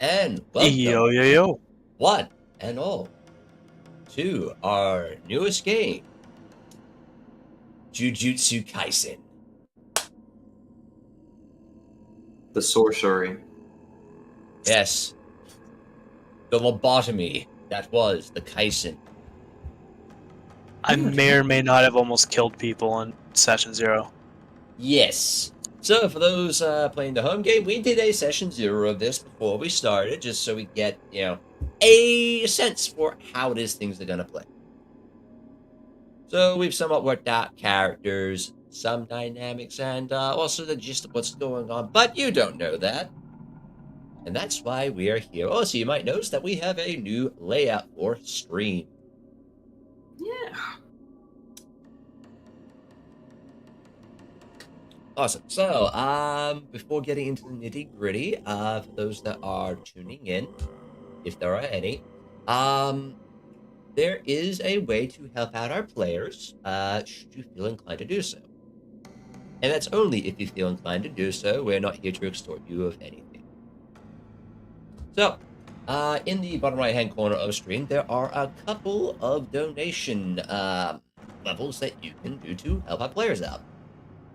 And welcome, Yo, yo, yo. one and all, to our newest game, Jujutsu Kaisen. The sorcery. Yes, the lobotomy that was the Kaisen. I may or may not have almost killed people in Session 0. Yes. So for those playing the home game, we did a session 0 of this before we started, just so we get, a sense for how it is things are going to play. So we've somewhat worked out characters, some dynamics, and also the gist of what's going on, but you don't know that. And that's why we are here. Also, you might notice that we have a new layout for stream. Yeah. Awesome. So, before getting into the nitty-gritty, for those that are tuning in, if there are any, there is a way to help out our players, should you feel inclined to do so. And that's only if you feel inclined to do so. We're not here to extort you of anything. So, in the bottom right-hand corner of the screen, there are a couple of donation levels that you can do to help our players out.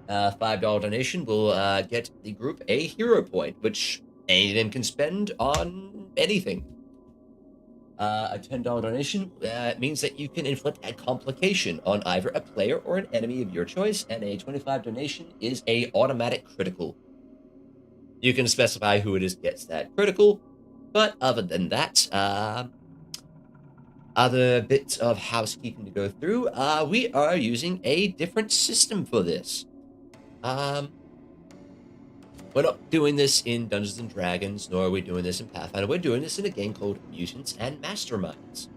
$5 donation will get the group a hero point, which any of them can spend on anything. A $10 donation means that you can inflict a complication on either a player or an enemy of your choice, and a $25 donation is a automatic critical. You can specify who it is gets that critical, but other than that, other bits of housekeeping to go through, we are using a different system for this. We're not doing this in Dungeons & Dragons, nor are we doing this in Pathfinder. We're doing this in a game called Mutants and Masterminds.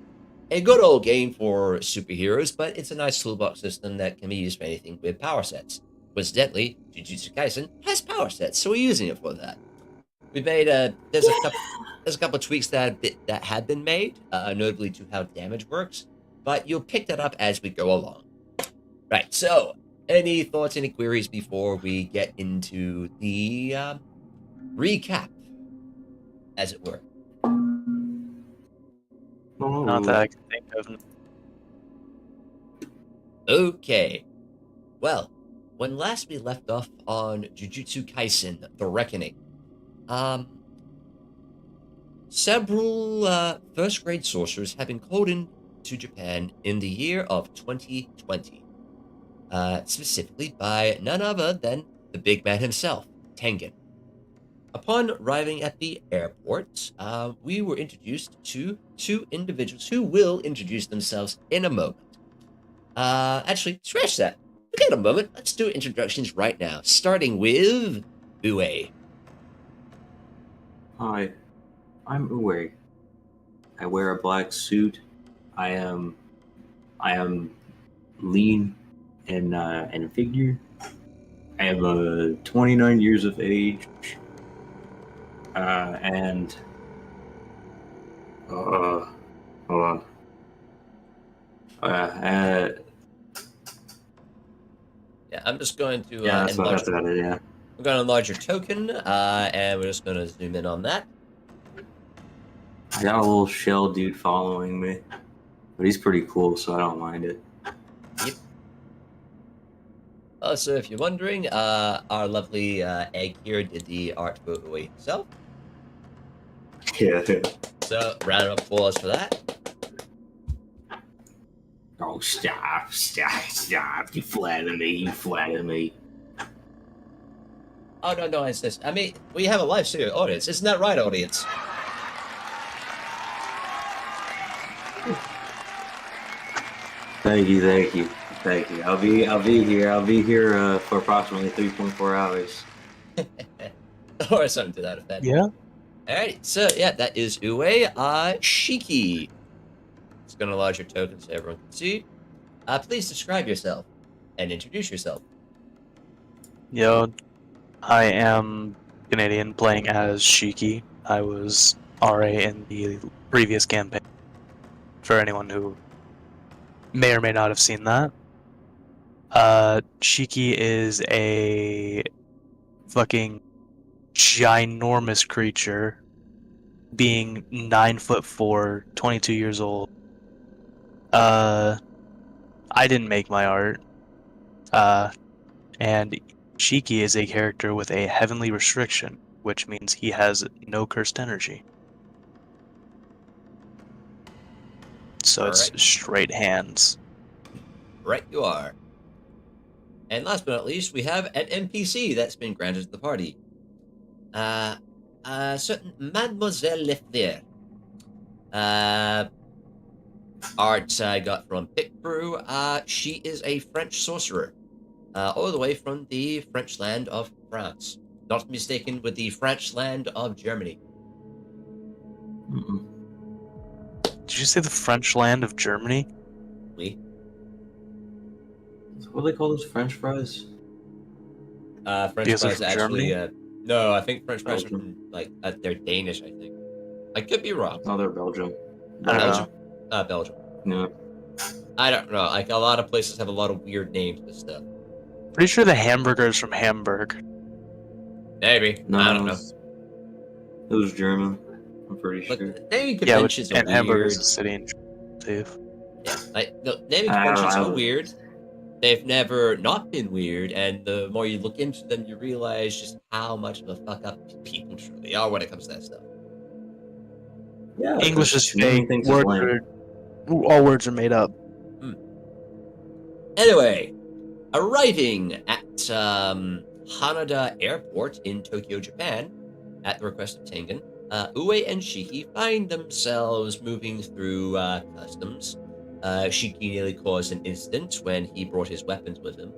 A good old game for superheroes, but it's a nice toolbox system that can be used for anything with power sets. Coincidentally, Jujutsu Kaisen has power sets, so we're using it for that. We made there's a couple of tweaks that have been made, notably to how damage works, but you'll pick that up as we go along. Right, so any thoughts, any queries before we get into the recap, as it were? Not that I can think of. Okay. Well, when last we left off on Jujutsu Kaisen, The Reckoning, several first-grade sorcerers have been called in to Japan in the year of 2020. Specifically by none other than the big man himself, Tengen. Upon arriving at the airport, we were introduced to two individuals who will introduce themselves in a moment. Actually, scratch that. Forget a moment. Let's do introductions right now, starting with Ue. Hi, I'm Uwe. I wear a black suit. I am lean and figure. I am 29 years of age. And hold on. Yeah, I'm just going to Yeah, that's enlarge. about it. Yeah. I'm going to enlarge your token, and we're just going to zoom in on that. I got a little shell dude following me, but he's pretty cool, so I don't mind it. Yep. Also, if you're wondering, our lovely egg here did the art for Ue himself. Yeah. So, round of applause for that. Oh, stop. You flatter me. Oh, no, it's this. I mean, we have a live studio audience. Isn't that right, audience? Thank you. I'll be here for approximately 3.4 hours. Or something to that effect. Yeah. Alright, so yeah, that is Ue. Shiki. It's gonna enlarge your token so everyone can see. Please describe yourself and introduce yourself. Yo, I am Canadian playing as Shiki. I was RA in the previous campaign. For anyone who may or may not have seen that. Shiki is a fucking ginormous creature being 9'4", 22 years old. I didn't make my art. And Shiki is a character with a heavenly restriction, which means he has no cursed energy. So it's Alright. straight hands. Right, you are. And last but not least, we have an NPC that's been granted to the party. A certain Mademoiselle Lefleur. Art I got from Pit Brew. She is a French sorcerer, all the way from the French land of France. Not to be mistaken with the French land of Germany. Mm-mm. Did you say the French land of Germany? We. What do they call those French fries? French Because they're fries from actually. Germany? No, I think French fries are Belgium. from like they're Danish. I think. I could be wrong. No, they're Belgium. I don't know. Belgium. Belgium. Yeah. I don't know. Like a lot of places have a lot of weird names and stuff. Pretty sure the hamburger is from Hamburg. Maybe. No, I don't know. It was German. I'm pretty But sure. naming Yeah, conventions are and Hamburg weird. is a city in Germany. Yeah, like no, naming I don't conventions know. are weird. They've never not been weird, and the more you look into them, you realize just how much of a fuck up people truly are when it comes to that stuff. Yeah, English is naming fake. things is lame. All words are made up. Anyway, arriving at Haneda Airport in Tokyo, Japan, at the request of Tengen, Ue and Shiki find themselves moving through customs. Shiki nearly caused an incident when he brought his weapons with him.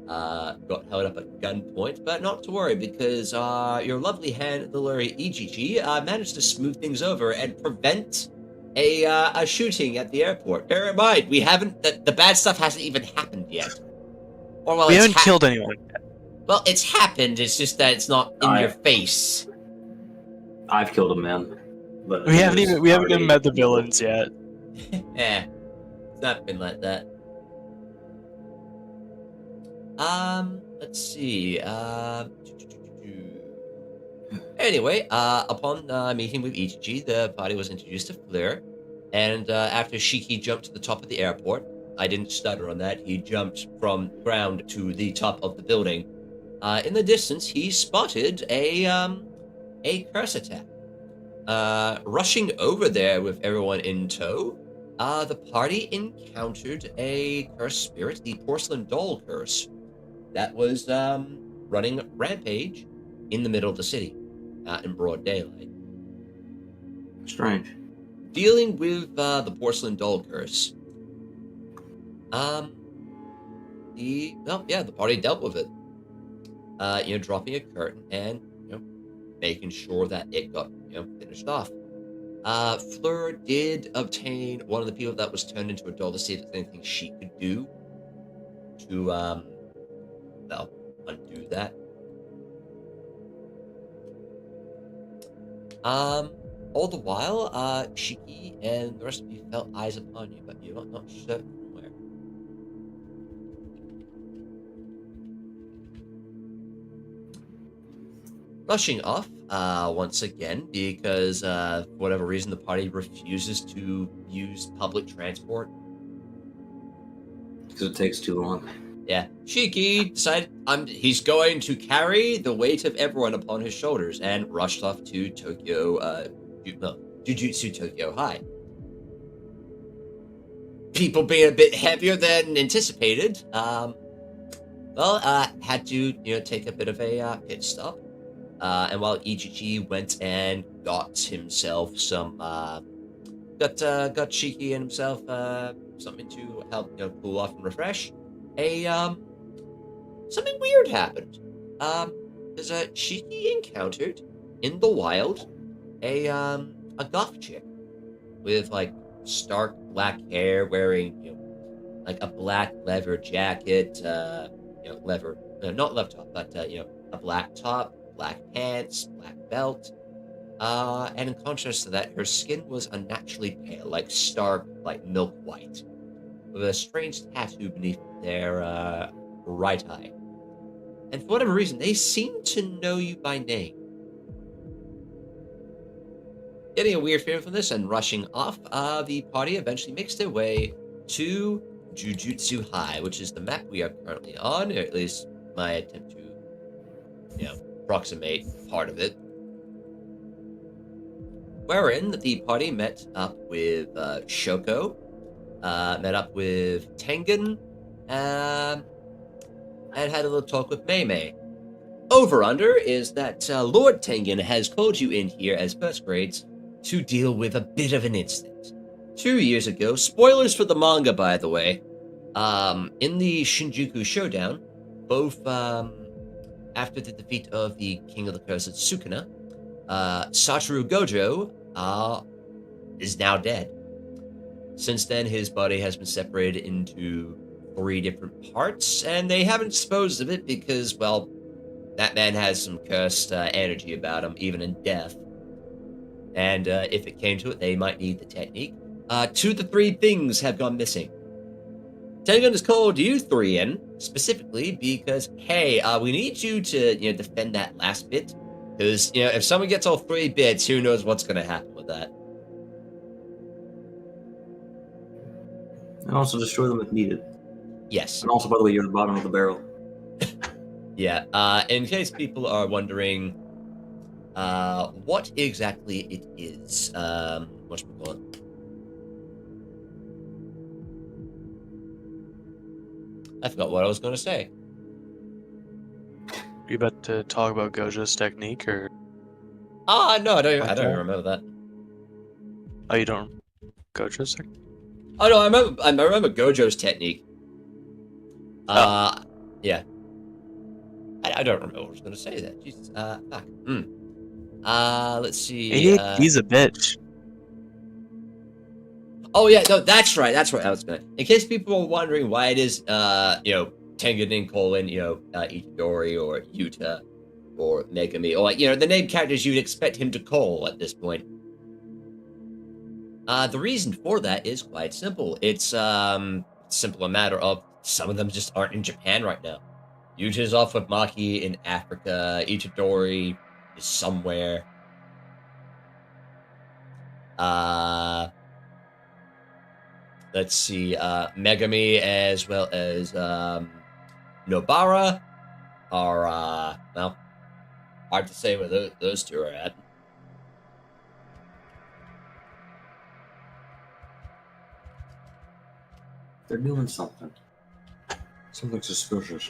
Got held up at gunpoint, but not to worry because your lovely handler Ichichi managed to smooth things over and prevent a shooting at the airport. Bear in mind, we haven't the bad stuff hasn't even happened yet. Or well, We it's haven't killed anyone. well, it's happened. It's just that it's not in your face. I've killed a man. But We haven't it was even already met the evil. villains yet. Yeah, it's not been like that. Let's see. Anyway, upon meeting with Ichichi, the party was introduced to Fleur, and after Shiki jumped to the top of the airport, I didn't stutter on that. He jumped from ground to the top of the building. In the distance, he spotted a curse attack. Rushing over there with everyone in tow, the party encountered a cursed spirit, the porcelain doll curse, that was running rampage in the middle of the city, in broad daylight. Strange. Dealing with the porcelain doll curse, the party dealt with it. Dropping a curtain and making sure that it got finished off. Fleur did obtain one of the people that was turned into a doll to see if there's anything she could do to undo that. All the while, Shiki and the rest of you felt eyes upon you, but you're not certain from where. Rushing off, once again, because for whatever reason the party refuses to use public transport. Because it takes too long. Yeah, Shiki decided he's going to carry the weight of everyone upon his shoulders and rushed off to Tokyo, Jujutsu Tokyo High. People being a bit heavier than anticipated, had to take a bit of a pit stop. And while Ichichi went and got himself some, got Shiki and himself something to help cool off and refresh. Something weird happened. Because Shiki encountered in the wild a goth chick with like stark black hair, wearing like a black leather jacket, leather, not leather top, but a black top, black pants, black belt. And in contrast to that, her skin was unnaturally pale, like stark, like milk white, with a strange tattoo beneath their right eye. And for whatever reason, they seem to know you by name. Getting a weird feeling from this and rushing off, the party eventually makes their way to Jujutsu High, which is the map we are currently on, or at least my attempt to, approximate part of it. Wherein the party met up with Shoko, met up with Tengen, and had a little talk with Mei. Over-under is that Lord Tengen has called you in here as first grades to deal with a bit of an incident. 2 years ago, spoilers for the manga, by the way, in the Shinjuku Showdown, both after the defeat of the King of the Cursed Sukuna, Satoru Gojo is now dead. Since then, his body has been separated into 3 different parts, and they haven't disposed of it because, well, that man has some cursed energy about him, even in death. And if it came to it, they might need the technique. 2 of the 3 things have gone missing. Tengen has called you 3 in, specifically because, hey, we need you to, defend that last bit. Because, if someone gets all 3 bits, who knows what's going to happen with that. And also destroy them if needed. Yes. And also, by the way, you're at the bottom of the barrel. Yeah, in case people are wondering what exactly it is, whatchamacallit? I forgot what I was going to say. You about to talk about Gojo's technique, or? No, I don't Okay. remember that. Oh, you don't Gojo's technique? Oh no, I remember Gojo's technique. Yeah. I don't remember what I was going to say there. Jesus, fuck. Let's see. He's a bitch. Oh yeah, no, that's right. That's what I was going to. In case people are wondering why it is, Tengen didn't call in, Itadori or Yuta or Megami, or the name characters you'd expect him to call at this point. The reason for that is quite simple. It's simple a matter of some of them just aren't in Japan right now. Yuta's off with Maki in Africa. Itadori is somewhere. Let's see. Megami as well as Nobara are, well, hard to say where those 2 are at. They're doing something. Something suspicious.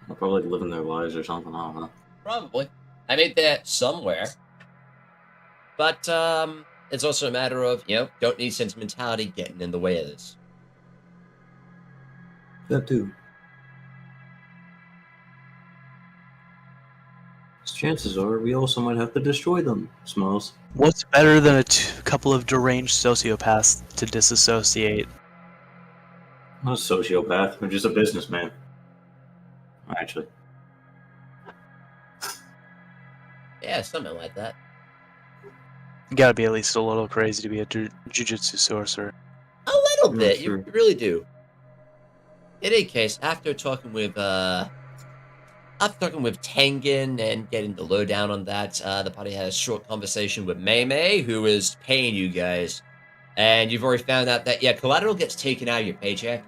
They're probably living their lives or something, I don't know. Probably. I mean, they're somewhere. But it's also a matter of, don't need sentimentality getting in the way of this. That too. Chances are we also might have to destroy them, Smiles. What's better than a couple of deranged sociopaths to disassociate? Not a sociopath, I'm just a businessman. Actually. Yeah, something like that. You gotta be at least a little crazy to be a jujutsu sorcerer. A little Mm, bit, sure. you really do. In any case, after talking with Tengen and getting the lowdown on that, the party had a short conversation with Mei, who is paying you guys. And you've already found out that, collateral gets taken out of your paycheck.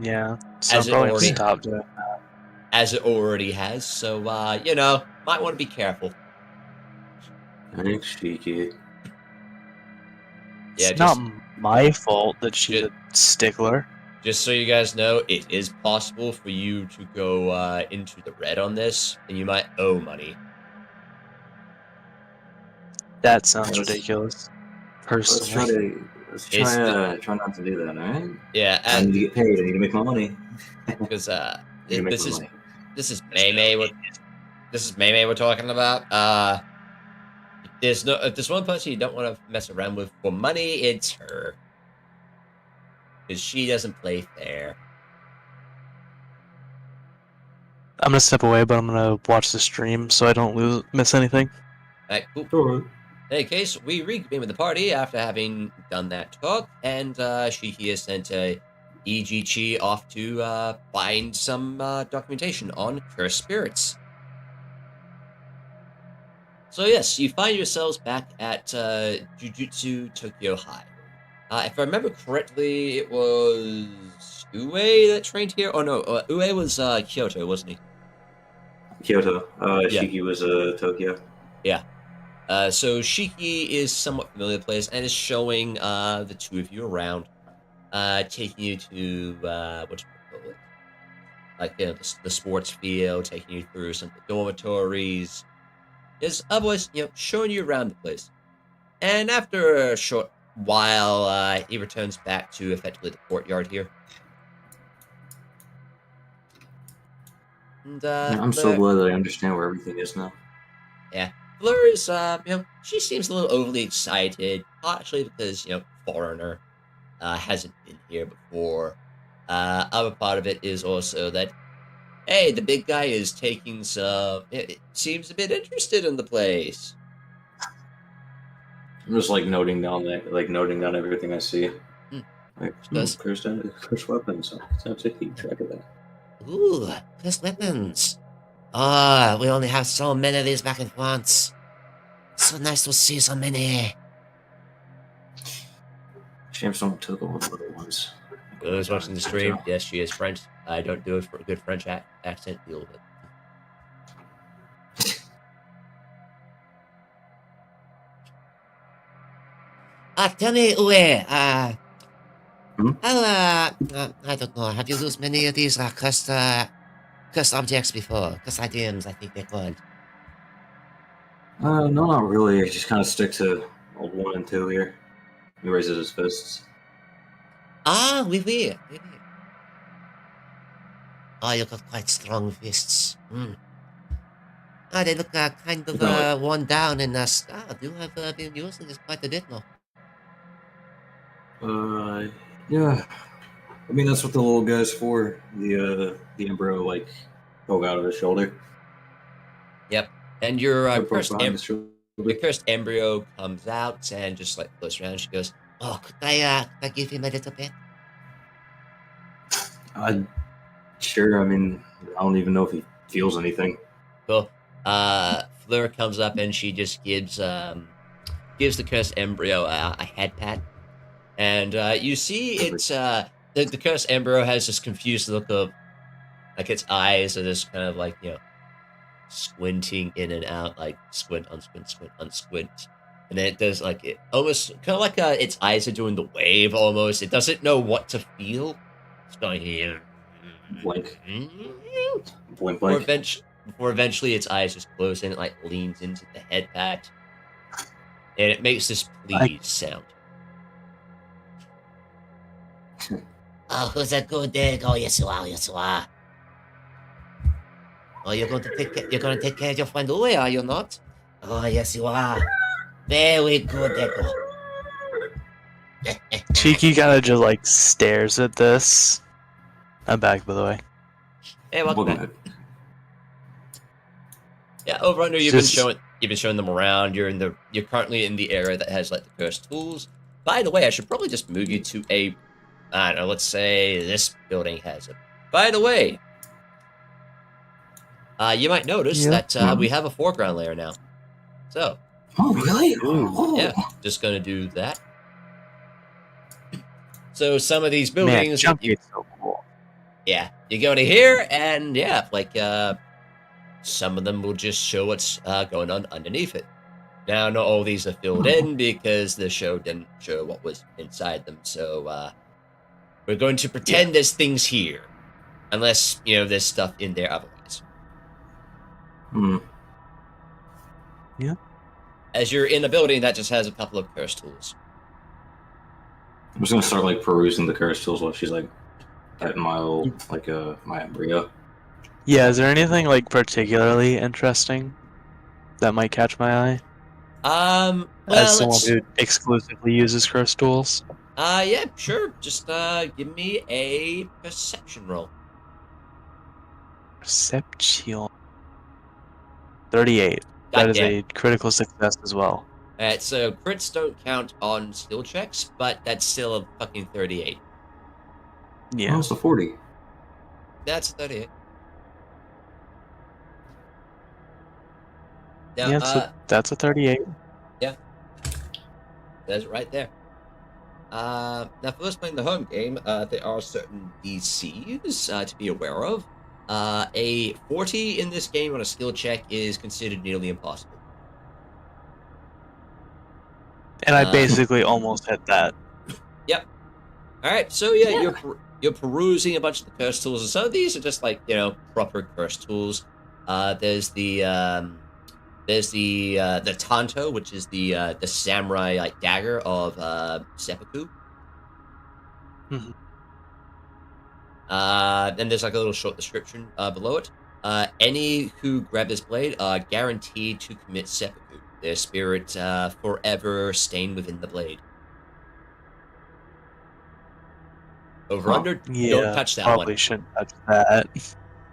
Yeah, so As I'm it probably already- gonna stop doing. As it already has, so, might want to be careful. Thanks, Shiki. Yeah, It's not my fault that she's Ju- a stickler. Just so you guys know, it is possible for you to go into the red on this, and you might owe money. That sounds Let's- ridiculous. Let's try Personally, to try not to do that, alright? Yeah, I need to get paid, I need to make my money. because I need to make this my is money. this is Mei. This is Mei we're talking about. If there's one person you don't want to mess around with for money, it's her, because she doesn't play fair. I'm gonna step away, but I'm gonna watch the stream so I don't miss anything. Alright, cool. Alright. In any case, we reconvene with the party after having done that talk, and Shiki has sent a EG off to find some documentation on cursed spirits. So yes, you find yourselves back at Jujutsu Tokyo High. If I remember correctly, it was Ue that trained here. Oh no, Ue was Kyoto, wasn't he? Kyoto. Yeah. Shiki was Tokyo. Yeah. So Shiki is somewhat familiar with the place and is showing the two of you around, taking you to what you call it, like the sports field, taking you through some of the dormitories. Is otherwise showing you around the place. And after a short while, he returns back to effectively the courtyard here. And I'm so glad that I understand where everything is now. yeah, Fleur is she seems a little overly excited, partially because foreigner. Hasn't been here before. Other part of it is also that, hey, the big guy is taking some. It seems a bit interested in the place. I'm just noting down everything I see. Cursed weapons. So to keep track of that. Ooh, cursed weapons. Ah, we only have so many of these back in France. So nice to see so many. Shame someone took all the little ones. Who's watching the stream? Yes, she is French. I don't do a good French accent. Deal with it. Tell me, Uwe, Hmm? how, I don't know, have you used many of these cursed objects before? Cursed items, I think they're called. No, not really. I just kind of stick to old 1 and 2 here. He raises his fists. Ah, oui, oui. Oh, you got quite strong fists. Ah, they look kind of worn down and you have been using this quite a bit now. Yeah. I mean, that's what the little guy's for. The embryo poke out of his shoulder. Yep. And your Poke behind his shoulder. the cursed embryo comes out and just floats around. She goes, Oh, could I give him a little bit? Sure. I mean, I don't even know if he feels anything. cool. Fleur comes up and she just gives the cursed embryo a head pat. And you see it's the cursed embryo has this confused look of its eyes are just kind of squinting in and out, squint, unsquint, squint, unsquint. And then it does it almost kind of its eyes are doing the wave almost. It doesn't know what to feel. It's going here. Blink. Blink, Before blink. eventually its eyes just close and it leans into the head pat. And it makes this please sound. Oh, who's that good egg? Oh, yes you are, yes you are. Oh, you're going to take care of your friend Uwe, are you not? Oh, yes you are. Very good, Echo. Shiki kind of just stares at this. I'm back, by the way. Hey, welcome Welcome back. back. Yeah, over under you've Just- been showing them around. You're currently in the area that has the cursed tools. By the way, I should probably just move you to I don't know, let's say this building has it. By the way, you might notice that we have a foreground layer now. So, Oh, really? Ooh. Oh. yeah, just gonna do that. So some of these Man, buildings, jump gate's so cool. yeah, you go to here, and yeah, some of them will just show what's going on underneath it. Now, not all these are filled in because the show didn't show what was inside them. So we're going to pretend there's things here, unless there's stuff in there otherwise. Yeah. I'm As you're in a building that just has a couple of curse tools. just gonna start perusing the curse tools while she's petting my old my embryo. Yeah, is there anything particularly interesting that might catch my eye? Well, As someone who exclusively uses curse tools? yeah, sure. Just give me a perception roll. Perception. 38. That is Goddamn. a critical success as well. Alright, so crits don't count on skill checks, but that's still a fucking 38. Yeah. Oh, it's a 40. That's 38. Now, Yeah, that's a 38. yeah, that's it right there. Now, for those playing the home game, there are certain DCs to be aware of. A 40 in this game on a skill check is considered nearly impossible. And I basically almost hit that. Yep. All right. So yeah, you're perusing a bunch of the curse tools, and some of these are just like proper curse tools. There's the tanto, which is the samurai like dagger of seppuku. Mhm. Then there's like a little short description below it. Any who grab this blade are guaranteed to commit seppuku. Their spirit forever stained within the blade. Over under, don't Yeah, touch that probably one. shouldn't touch that.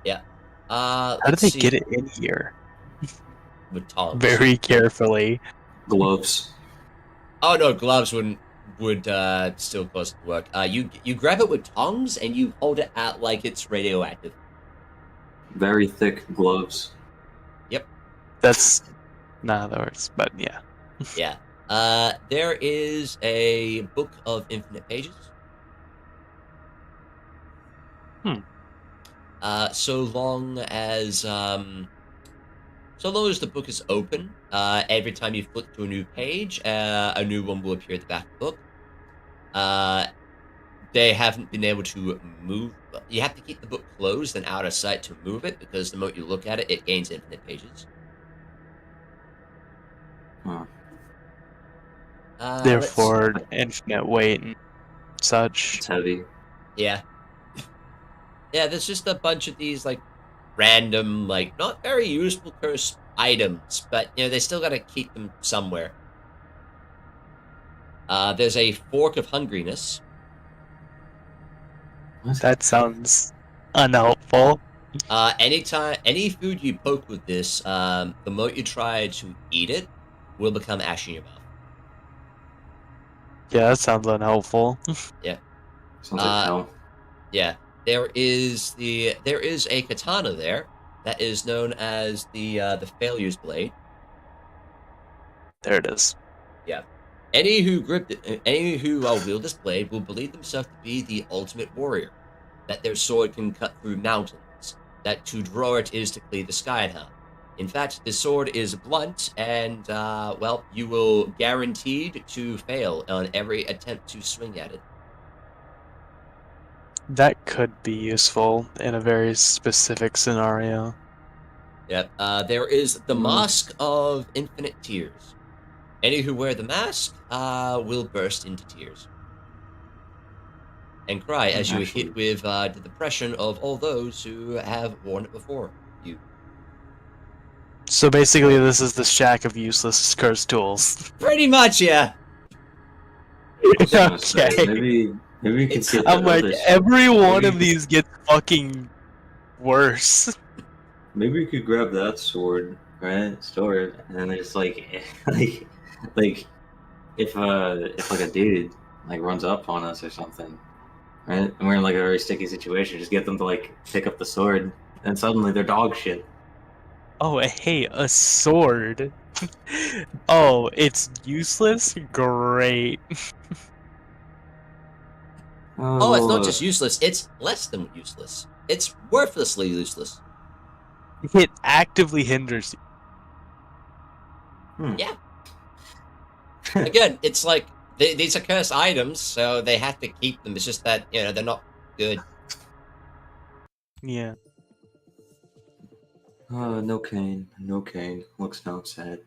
Yeah. How did Let's they see. get it in here? With tongs. Very carefully. Gloves. Oh no, gloves would still cause it to work. You grab it with tongs and you hold it out like it's radioactive. Very thick gloves. Yep. That's not how that works, but yeah. Yeah. There is a book of infinite pages. So long as the book is open, every time you flip to a new page, a new one will appear at the back of the book. They haven't been able to move. You have to keep the book closed and out of sight to move it, because the moment you look at it, it gains infinite pages. Huh. Therefore, infinite weight and such. It's heavy. Yeah. Yeah, there's just a bunch of these, like, random, like, not very useful curse items, but, they still gotta keep them somewhere. There's a Fork of Hungriness. What? That sounds unhelpful. Any food you poke with this, the moment you try to eat it, will become ash in your mouth. Yeah, that sounds unhelpful. Yeah. Sounds like hell. Yeah. There is a katana there that is known as the Failure's Blade. There it is. Yeah. Any who wield this blade will believe themselves to be the ultimate warrior. That their sword can cut through mountains. That to draw it is to clear the sky high. In fact, this sword is blunt, and you will guaranteed to fail on every attempt to swing at it. That could be useful in a very specific scenario. Yep. There is the Mask of Infinite Tears. Any who wear the mask will burst into tears and cry as you are hit with the depression of all those who have worn it before you. So basically, this is the shack of useless curse tools. Pretty much, yeah. Okay. Maybe we can see. I'm like, every one of these gets fucking worse. Maybe we could grab that sword, right? Store it, and then it's like, like if like a dude like runs up on us or something, right? And we're in like a very sticky situation. Just get them to like pick up the sword, and suddenly they're dog shit. Oh, hey, a sword. Oh, it's useless? Great. Oh, it's not just useless, it's less than useless. It's worthlessly useless. It actively hinders you. Yeah. Again, it's like, these are cursed items, so they have to keep them. It's just that, they're not good. Yeah. No cane. No cane. Looks no sad.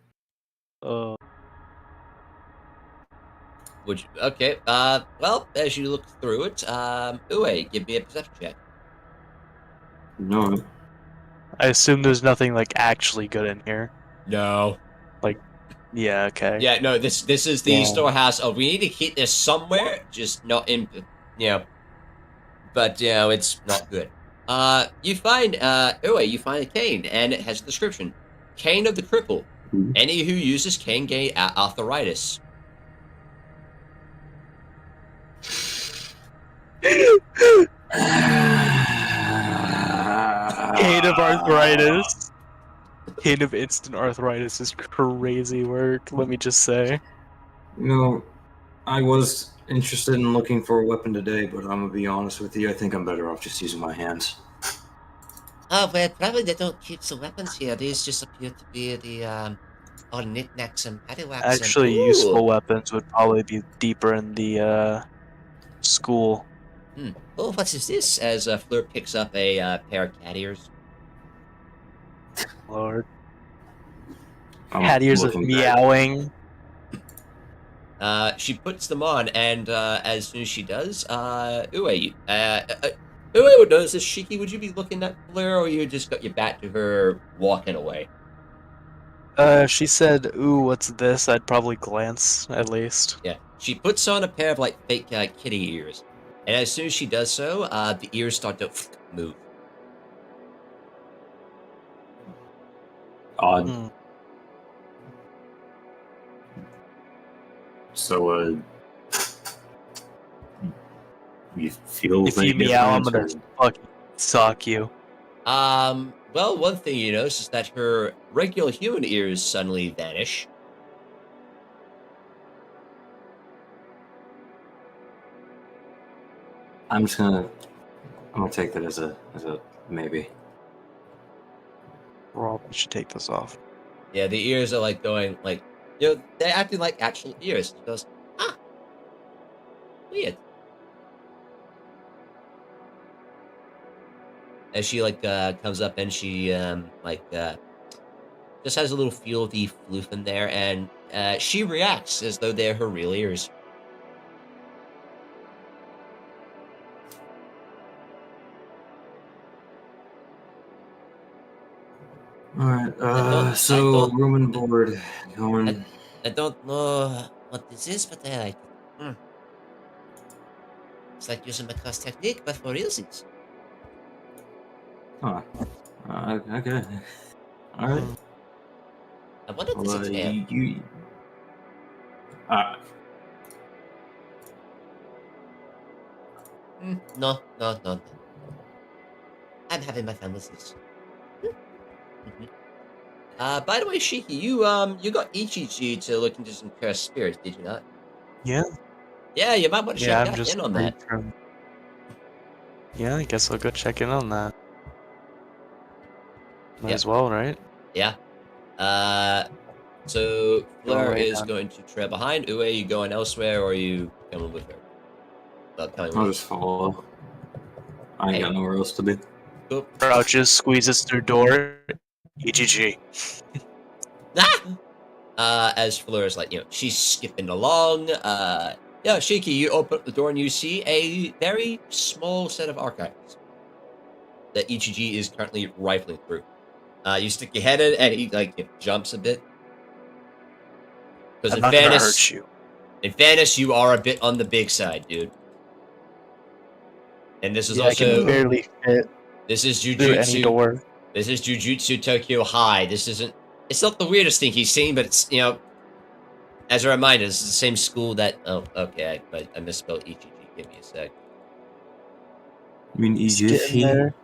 Would you, okay, well, as you look through it, Uwe, give me a perception check. No. I assume there's nothing like actually good in here. No. Yeah, okay. Yeah, no, this is the storehouse of, we need to keep this somewhere, just not in, but, it's not good. You find a cane, and it has a description. Cane of the Cripple. Any who uses cane gain arthritis. Pain of arthritis. Pain of instant arthritis is crazy work, let me just say. I was interested in looking for a weapon today, but I'm gonna be honest with you. I think I'm better off just using my hands. Oh, well, probably they don't keep the weapons here. These just appear to be the, all knickknacks and paddywhacks and... Actually, useful Ooh! weapons would probably be deeper in the school. Oh, what is this? As Fleur picks up a pair of cat ears. Lord. I'm Cat ears of looking back. meowing. She puts them on, and as soon as she does, Uwe would notice this. Shiki, would you be looking at Fleur, or you just got your back to her walking away? If she said, "Ooh, what's this?" I'd probably glance, at least. Yeah. She puts on a pair of, like, fake kitty ears. And as soon as she does so, the ears start to move. Odd. Hmm. So, you feel If you meow, I'm gonna difference, fucking sock you. Well, one thing you notice is that her regular human ears suddenly vanish. I'm gonna take that as a maybe. Rob, we should take this off. Yeah, the ears are like going, like, they're acting like actual ears. She goes, ah, weird. As she, like, comes up and she, just has a little feel of the floof in there, and she reacts as though they're her real ears. Alright, so room and board going. I don't know what this is, but I like it. It's like using my class technique, but for realsies. Huh. Okay. Alright. I wonder if Well, this is you No, no, no, no. I'm having my fun with this. By the way, Shiki, you got Ichiji to look into some cursed spirits, did you not? Yeah. Yeah, you might want to Yeah, check I'm that just in on that. Yeah, I guess I'll go check in on that. Might Yep. as well, right? Yeah. So Fleur right is on. going to trail behind. Uwe, you going elsewhere, or are you coming with her? Coming I'll with just follow. I ain't got nowhere else to be. Cool. Crouches, squeezes through door. EGG. As Fleur is like, she's skipping along. Yeah, Shiki, you open up the door and you see a very small set of archives that Ichiji is currently rifling through. You stick your head in and he jumps a bit. Because I'm not gonna hurt you. in fairness, you are a bit on the big side, dude. And this is I can also barely fit this is through any Jujutsu. door. This is Jujutsu Tokyo High. It's not the weirdest thing he's seen, but it's as a reminder, this is the same school that okay, I misspelled Ichiji. Give me a sec. You mean Just get in there.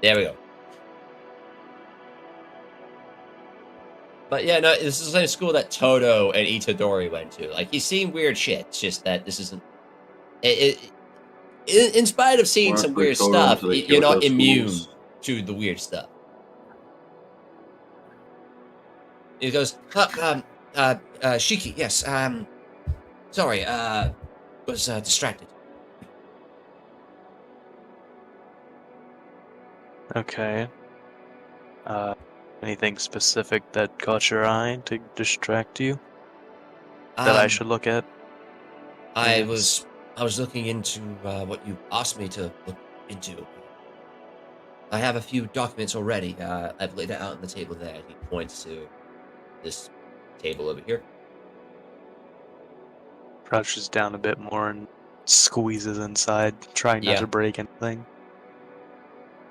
There we go. But yeah, no, this is the same school that Toto and Itadori went to. Like, he's seen weird shit. It's just that this isn't. In spite of seeing some weird stuff, you're not immune to the weird stuff. He goes, Shiki, yes, sorry, was distracted. Okay. Anything specific that caught your eye to distract you that I should look at? I was looking into what you asked me to look into. I have a few documents already. I've laid it out on the table there. He points to this table over here. Crouches down a bit more and squeezes inside, trying not to break anything.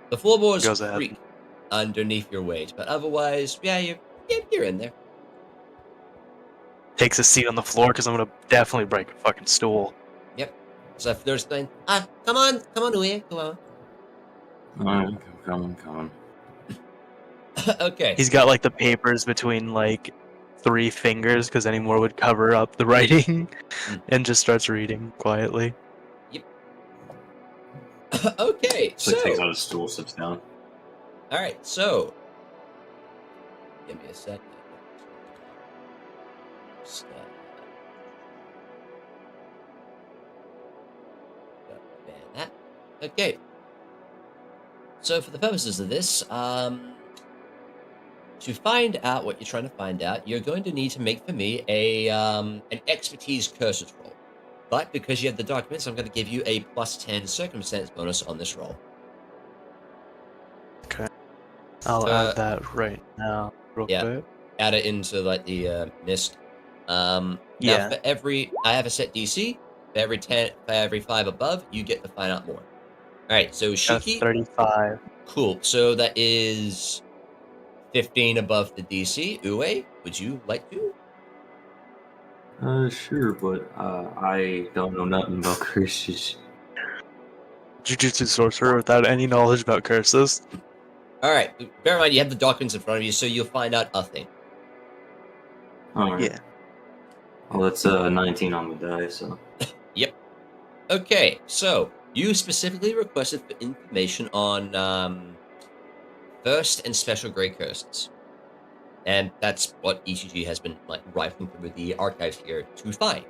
The floorboards Goes ahead. creak underneath your weight, but otherwise, yeah, you're in there. Takes a seat on the floor because I'm gonna definitely break a fucking stool. Yep. So if there's going, come on, Uwe, come on. Alright, come on. Okay. He's got like the papers between like 3 fingers because any more would cover up the writing, and just starts reading quietly. Okay, So he takes so out his stool, sits down. all right, so give me a sec. Just, ban that. Okay. So for the purposes of this, to find out what you're trying to find out, you're going to need to make for me a an expertise curses roll. But because you have the documents, I'm going to give you a +10 circumstance bonus on this roll. Okay. I'll add that right now, real quick. Add it into like the mist. Now Yeah. for every, I have a set DC. For every 10, for every 5 above, you get to find out more. All right, so Got Shiki, 35. cool. So that is 15 above the DC. Uwe, would you like to? Sure, but I don't know nothing about curses. Jujutsu sorcerer without any knowledge about curses. All right. Bear in mind, you have the documents in front of you, so you'll find out a thing. Alright. Yeah. Well, that's 19 on the die, so. Yep. Okay, so you specifically requested for information on first and special grade curses, and that's what ECG has been like rifling through the archives here to find.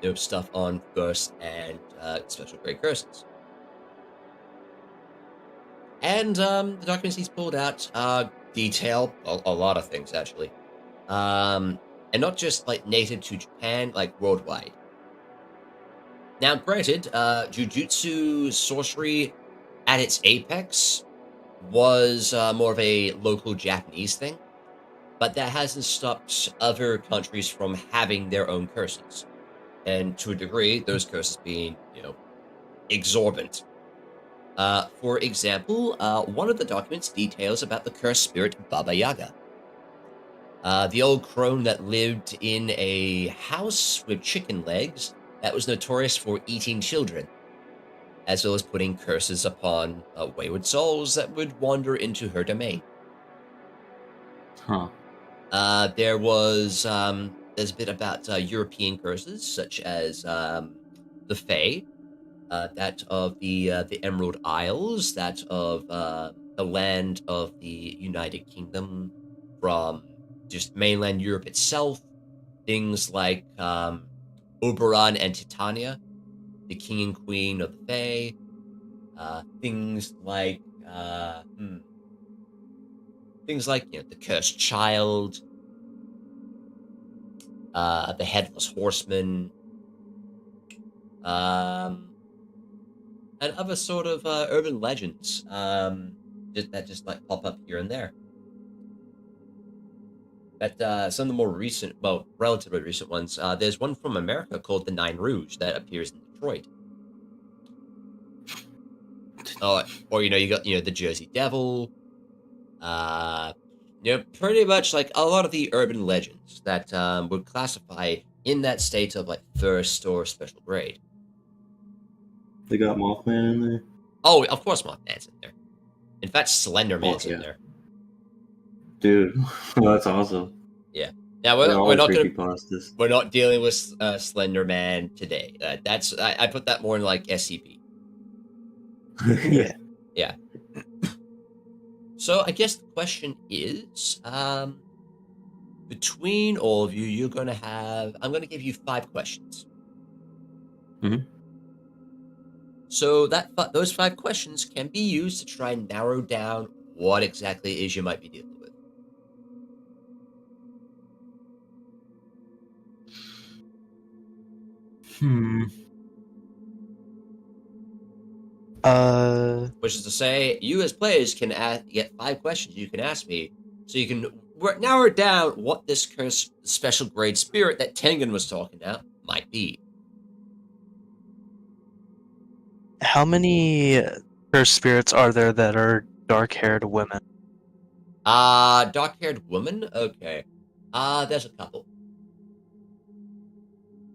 There's stuff on first and special grade curses. And the documents he's pulled out detail a lot of things, actually. And not just like native to Japan, like worldwide. Now, granted, Jujutsu sorcery at its apex was more of a local Japanese thing, but that hasn't stopped other countries from having their own curses. And to a degree, those curses being, exorbitant. For example, one of the documents details about the cursed spirit Baba Yaga. The old crone that lived in a house with chicken legs that was notorious for eating children, as well as putting curses upon wayward souls that would wander into her domain. Huh. There's a bit about European curses, such as the Fae, that of the Emerald Isles, that of the land of the United Kingdom, from just mainland Europe itself, things like Oberon and Titania, the king and queen of the Fae, things like the Cursed Child, the Headless Horseman, and other sort of urban legends that just like pop up here and there. But some of the more recent, well, relatively recent ones, there's one from America called the Nine Rouge that appears in Detroit. Or you got the Jersey Devil, pretty much like a lot of the urban legends that would classify in that state of like first or special grade. They got Mothman in there? Oh, of course Mothman's in there. In fact, Slender Man's in there. Dude, that's awesome. Yeah. Now we're not dealing with Slender Man today. I put that more in like SCP. Yeah. Yeah. So I guess the question is, between all of you, I'm gonna give you 5 questions. Mhm. So those 5 questions can be used to try and narrow down what exactly it is you might be dealing with. Which is to say, you as players can get 5 questions you can ask me, so you can narrow down what this cursed special grade spirit that Tengen was talking about might be. How many cursed spirits are there that are dark-haired women? Dark-haired woman? Okay. There's a couple.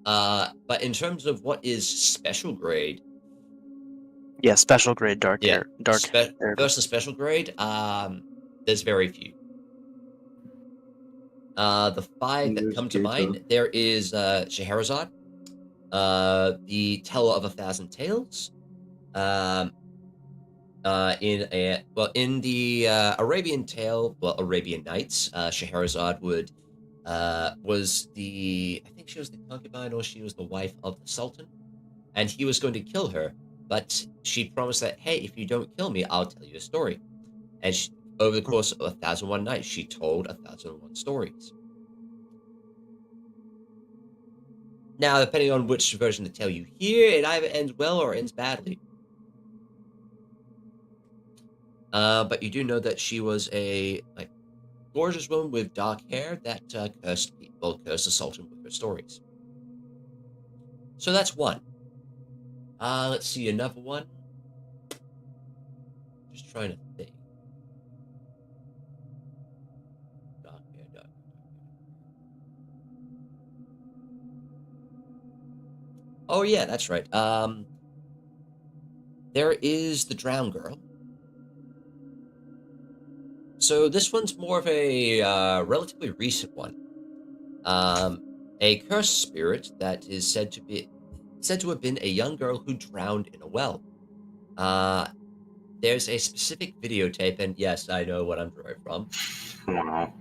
But in terms of what is special grade, Yeah, special grade dark yeah, hair, dark hair. versus special grade, there's very few. The five that come to mind, there is Scheherazade, the Teller of 1,000 Tales. In the Arabian Tale, well, Arabian Nights, Scheherazade was I think she was the concubine or she was the wife of the Sultan, and he was going to kill her, but she promised that, hey, if you don't kill me, I'll tell you a story. And over the course of 1,001 Nights, she told 1,001 stories. Now, depending on which version of the tale you hear, it either ends well or ends badly. But you do know that she was a gorgeous woman with dark hair that cursed the Sultan with her stories. So that's one. Let's see, another one. Just trying to think. Dark hair, dark hair. Oh yeah, that's right. There is the Drown Girl. So this one's more of a relatively recent one. A cursed spirit that is said to have been a young girl who drowned in a well. There's a specific videotape, and yes, I know what I'm drawing from. Wow.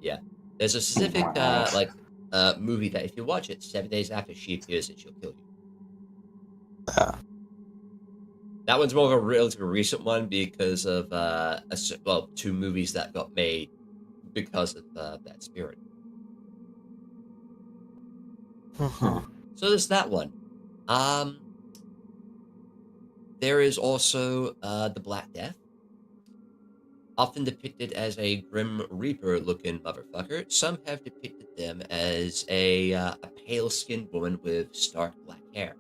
Yeah, there's a specific movie that if you watch it 7 days after she appears, she'll kill you. That one's more of a relatively recent one because of two movies that got made because of that spirit. Huh. So there's that one. There is also the Black Death, often depicted as a Grim Reaper-looking motherfucker. Some have depicted them as a pale-skinned woman with stark black hair.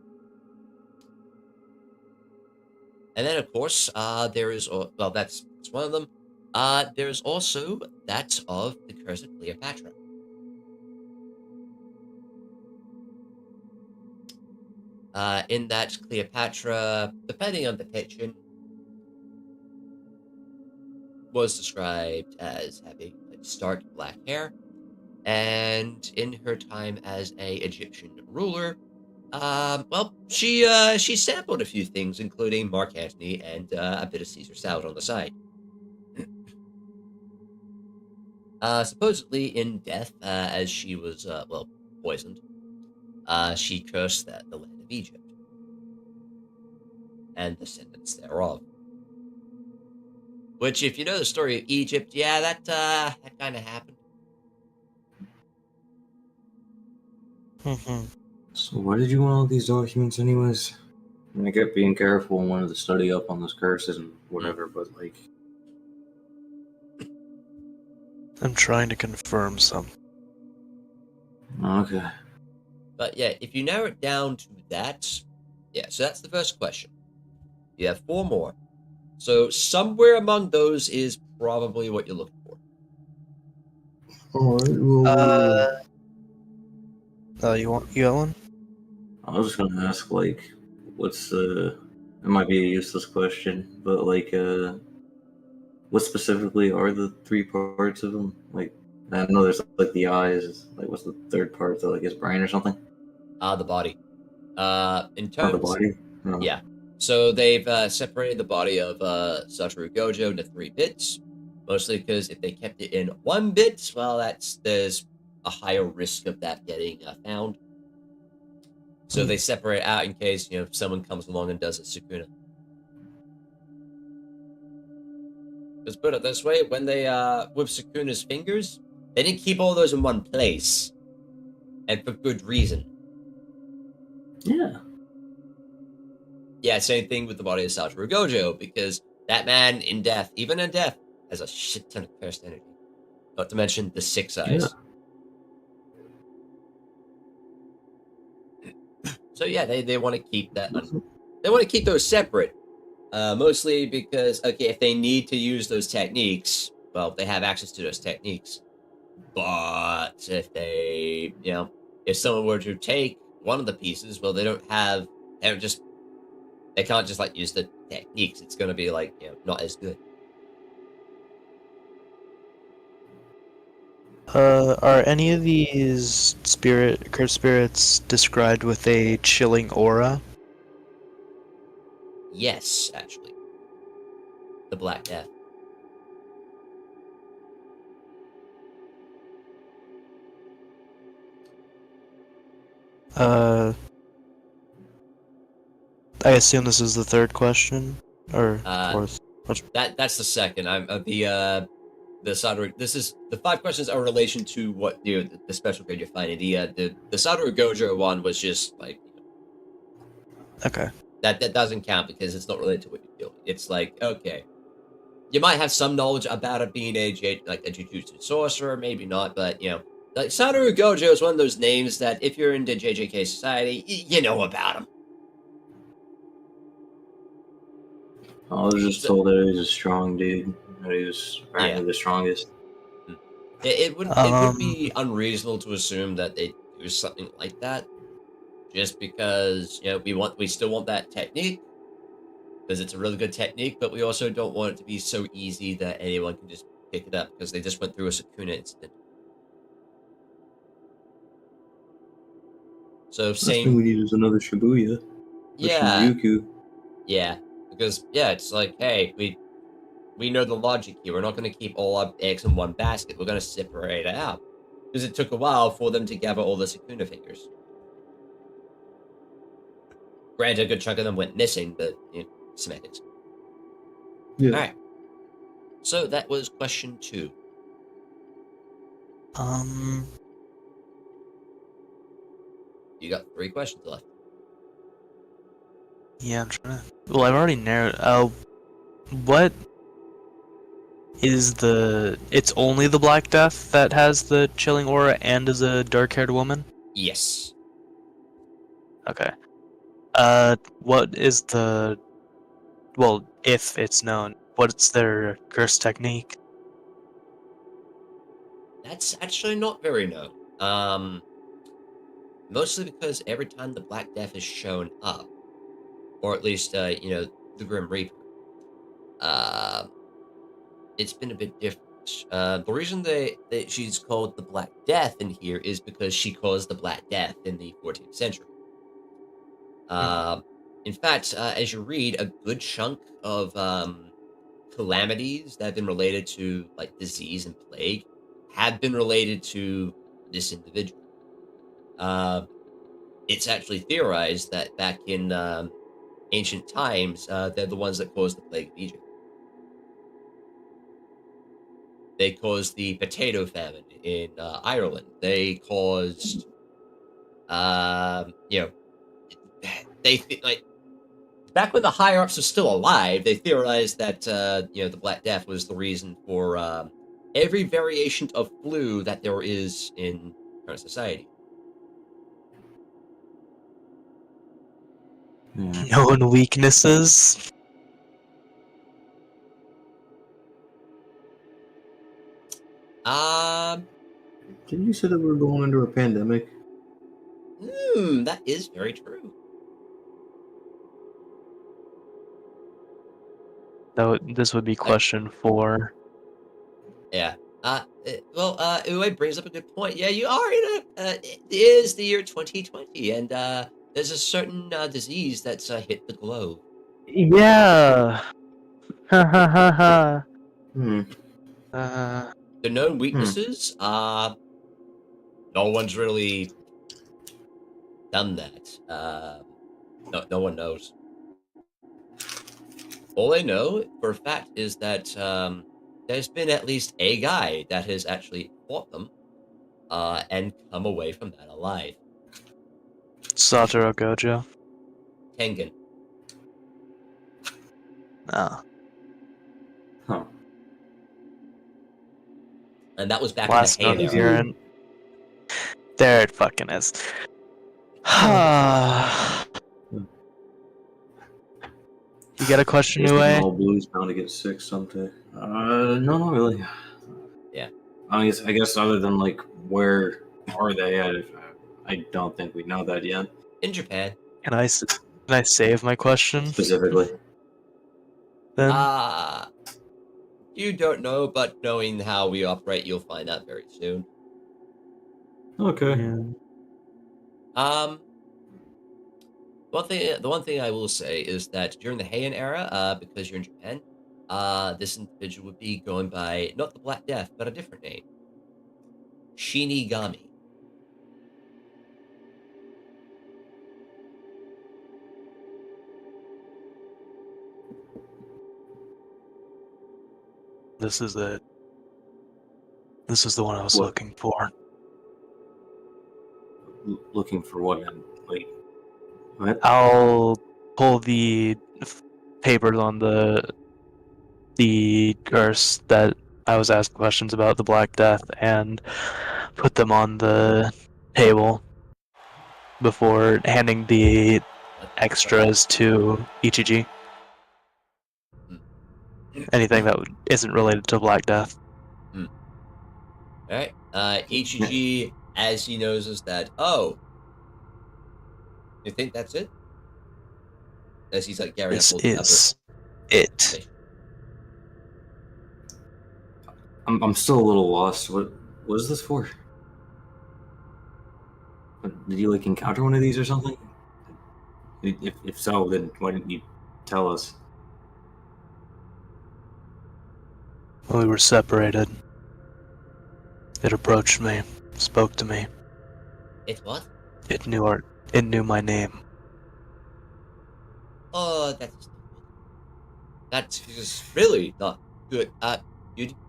And then, of course, there is that's one of them. There is also that of the Curse of Cleopatra. In that Cleopatra, depending on depiction, was described as having stark black hair, and in her time as a Egyptian ruler, she sampled a few things, including Mark Antony and a bit of Caesar salad on the side. Supposedly in death, as she was poisoned, she cursed the land of Egypt and descendants thereof. Which, if you know the story of Egypt, yeah, that kind of happened. So why did you want all these documents anyways? I mean, I get being careful and wanted to study up on those curses and whatever, but like... I'm trying to confirm some. Okay. But yeah, if you narrow it down to that, yeah, so that's the first question. You have 4 more. So somewhere among those is probably what you're looking for. Alright, well... You got one? I was just gonna ask, like, what's the... It might be a useless question, but like, what specifically are the 3 parts of them? Like, I know there's like the eyes, like what's the 3rd part, like his brain or something? The body. In terms... Oh, the body? Oh. Yeah. So they've separated the body of Satoru Gojo into 3 bits, mostly because if they kept it in 1 bit, well, there's a higher risk of that getting found. So they separate out in case someone comes along and does a Sukuna. Let's put it this way: when they with Sukuna's fingers, they didn't keep all those in one place, and for good reason. Yeah. Yeah, same thing with the body of Satoru Gojo, because that man in death, even in death, has a shit ton of cursed energy. Not to mention the 6 eyes. Yeah. So yeah, they want to keep that. They want to keep those separate, mostly because if they need to use those techniques, well, they have access to those techniques. But if they if someone were to take one of the pieces, well, they can't just like use the techniques. It's going to be like, not as good. Are any of these cursed spirits described with a chilling aura? Yes, actually. The Black Death. I assume this is the third question, or fourth? That's the second. I'm the Sadaru. This is the 5 questions are in relation to what the special grade you're finding. The Sadaru Gojo one was just like Okay. that doesn't count because it's not related to what you're doing. It's like, okay, you might have some knowledge about it being a Jujutsu sorcerer, maybe not, but like Sadaru Gojo is one of those names that if you're into JJK Society, you know about him. I was just told that he was a strong dude. That he was apparently the strongest. It would be unreasonable to assume that they do something like that, just because we still want that technique because it's a really good technique, but we also don't want it to be so easy that anyone can just pick it up because they just went through a Sukuna incident. So Last thing we need is another Shibuya. Yeah. Shinjuku. Yeah, because it's like, hey, we know the logic here. We're not going to keep all our eggs in one basket. We're going to separate it out because it took a while for them to gather all the Sukuna figures. Granted, a good chunk of them went missing, but semantics. Yeah. All right. So that was question 2. You got 3 questions left. Yeah, I'm trying to. Well, I've already narrowed. What is the? It's only the Black Death that has the chilling aura and is a dark-haired woman? Yes. Okay. What is the? Well, if it's known, what's their curse technique? That's actually not very known. Mostly because every time the Black Death has shown up, or at least the Grim Reaper, it's been a bit different. The reason that she's called the Black Death in here is because she caused the Black Death in the 14th century. In fact, as you read, a good chunk of calamities that have been related to like disease and plague have been related to this individual. It's actually theorized that back in ancient times, they're the ones that caused the plague of Egypt. They caused the potato famine in Ireland. They caused, like back when the higher ups were still alive, they theorized that the Black Death was the reason for every variation of flu that there is in current society. Known weaknesses. Didn't you say that we were going into a pandemic? That is very true. This would be question 4. Yeah. Uwe brings up a good point. Yeah, you are in it is the year 2020, and there's a certain disease that's hit the globe. Yeah. Ha ha ha ha. The known weaknesses, no one's really done that. No one knows. All I know for a fact is that there's been at least a guy that has actually fought them and come away from that alive. Satoru Gojo. Tengen. Oh. Huh. And that was back Last in the known Heian era. Buren. There it fucking is. You got a question, Uwe? All blues bound to get sick someday. No, not really. Yeah. I guess other than like, where are they at? I don't think we know that yet, In Japan. Can I save my question specifically. then? You don't know, but knowing how we operate, you'll find out very soon. Okay. Yeah. The one thing I will say is that during the Heian era, because you're in Japan, this individual would be going by not the Black Death, but a different name, Shinigami. This is it. This is the one I was What? looking for. Looking for what? Wait. What? I'll pull the papers on the curse that I was asked questions about, the Black Death, and put them on the table before handing the extras to Ichiji. Anything that isn't related to Black Death. All right. Ichiji, as he knows, is that, oh, you think that's it? As he's like gathering up This all the other is it. information. I'm still a little lost. What is this for? Did you like encounter one of these or something? If so, then why didn't you tell us? When we were separated, it approached me, spoke to me. It what? It knew my name. Oh, that's not good. That's just really not good. You didn't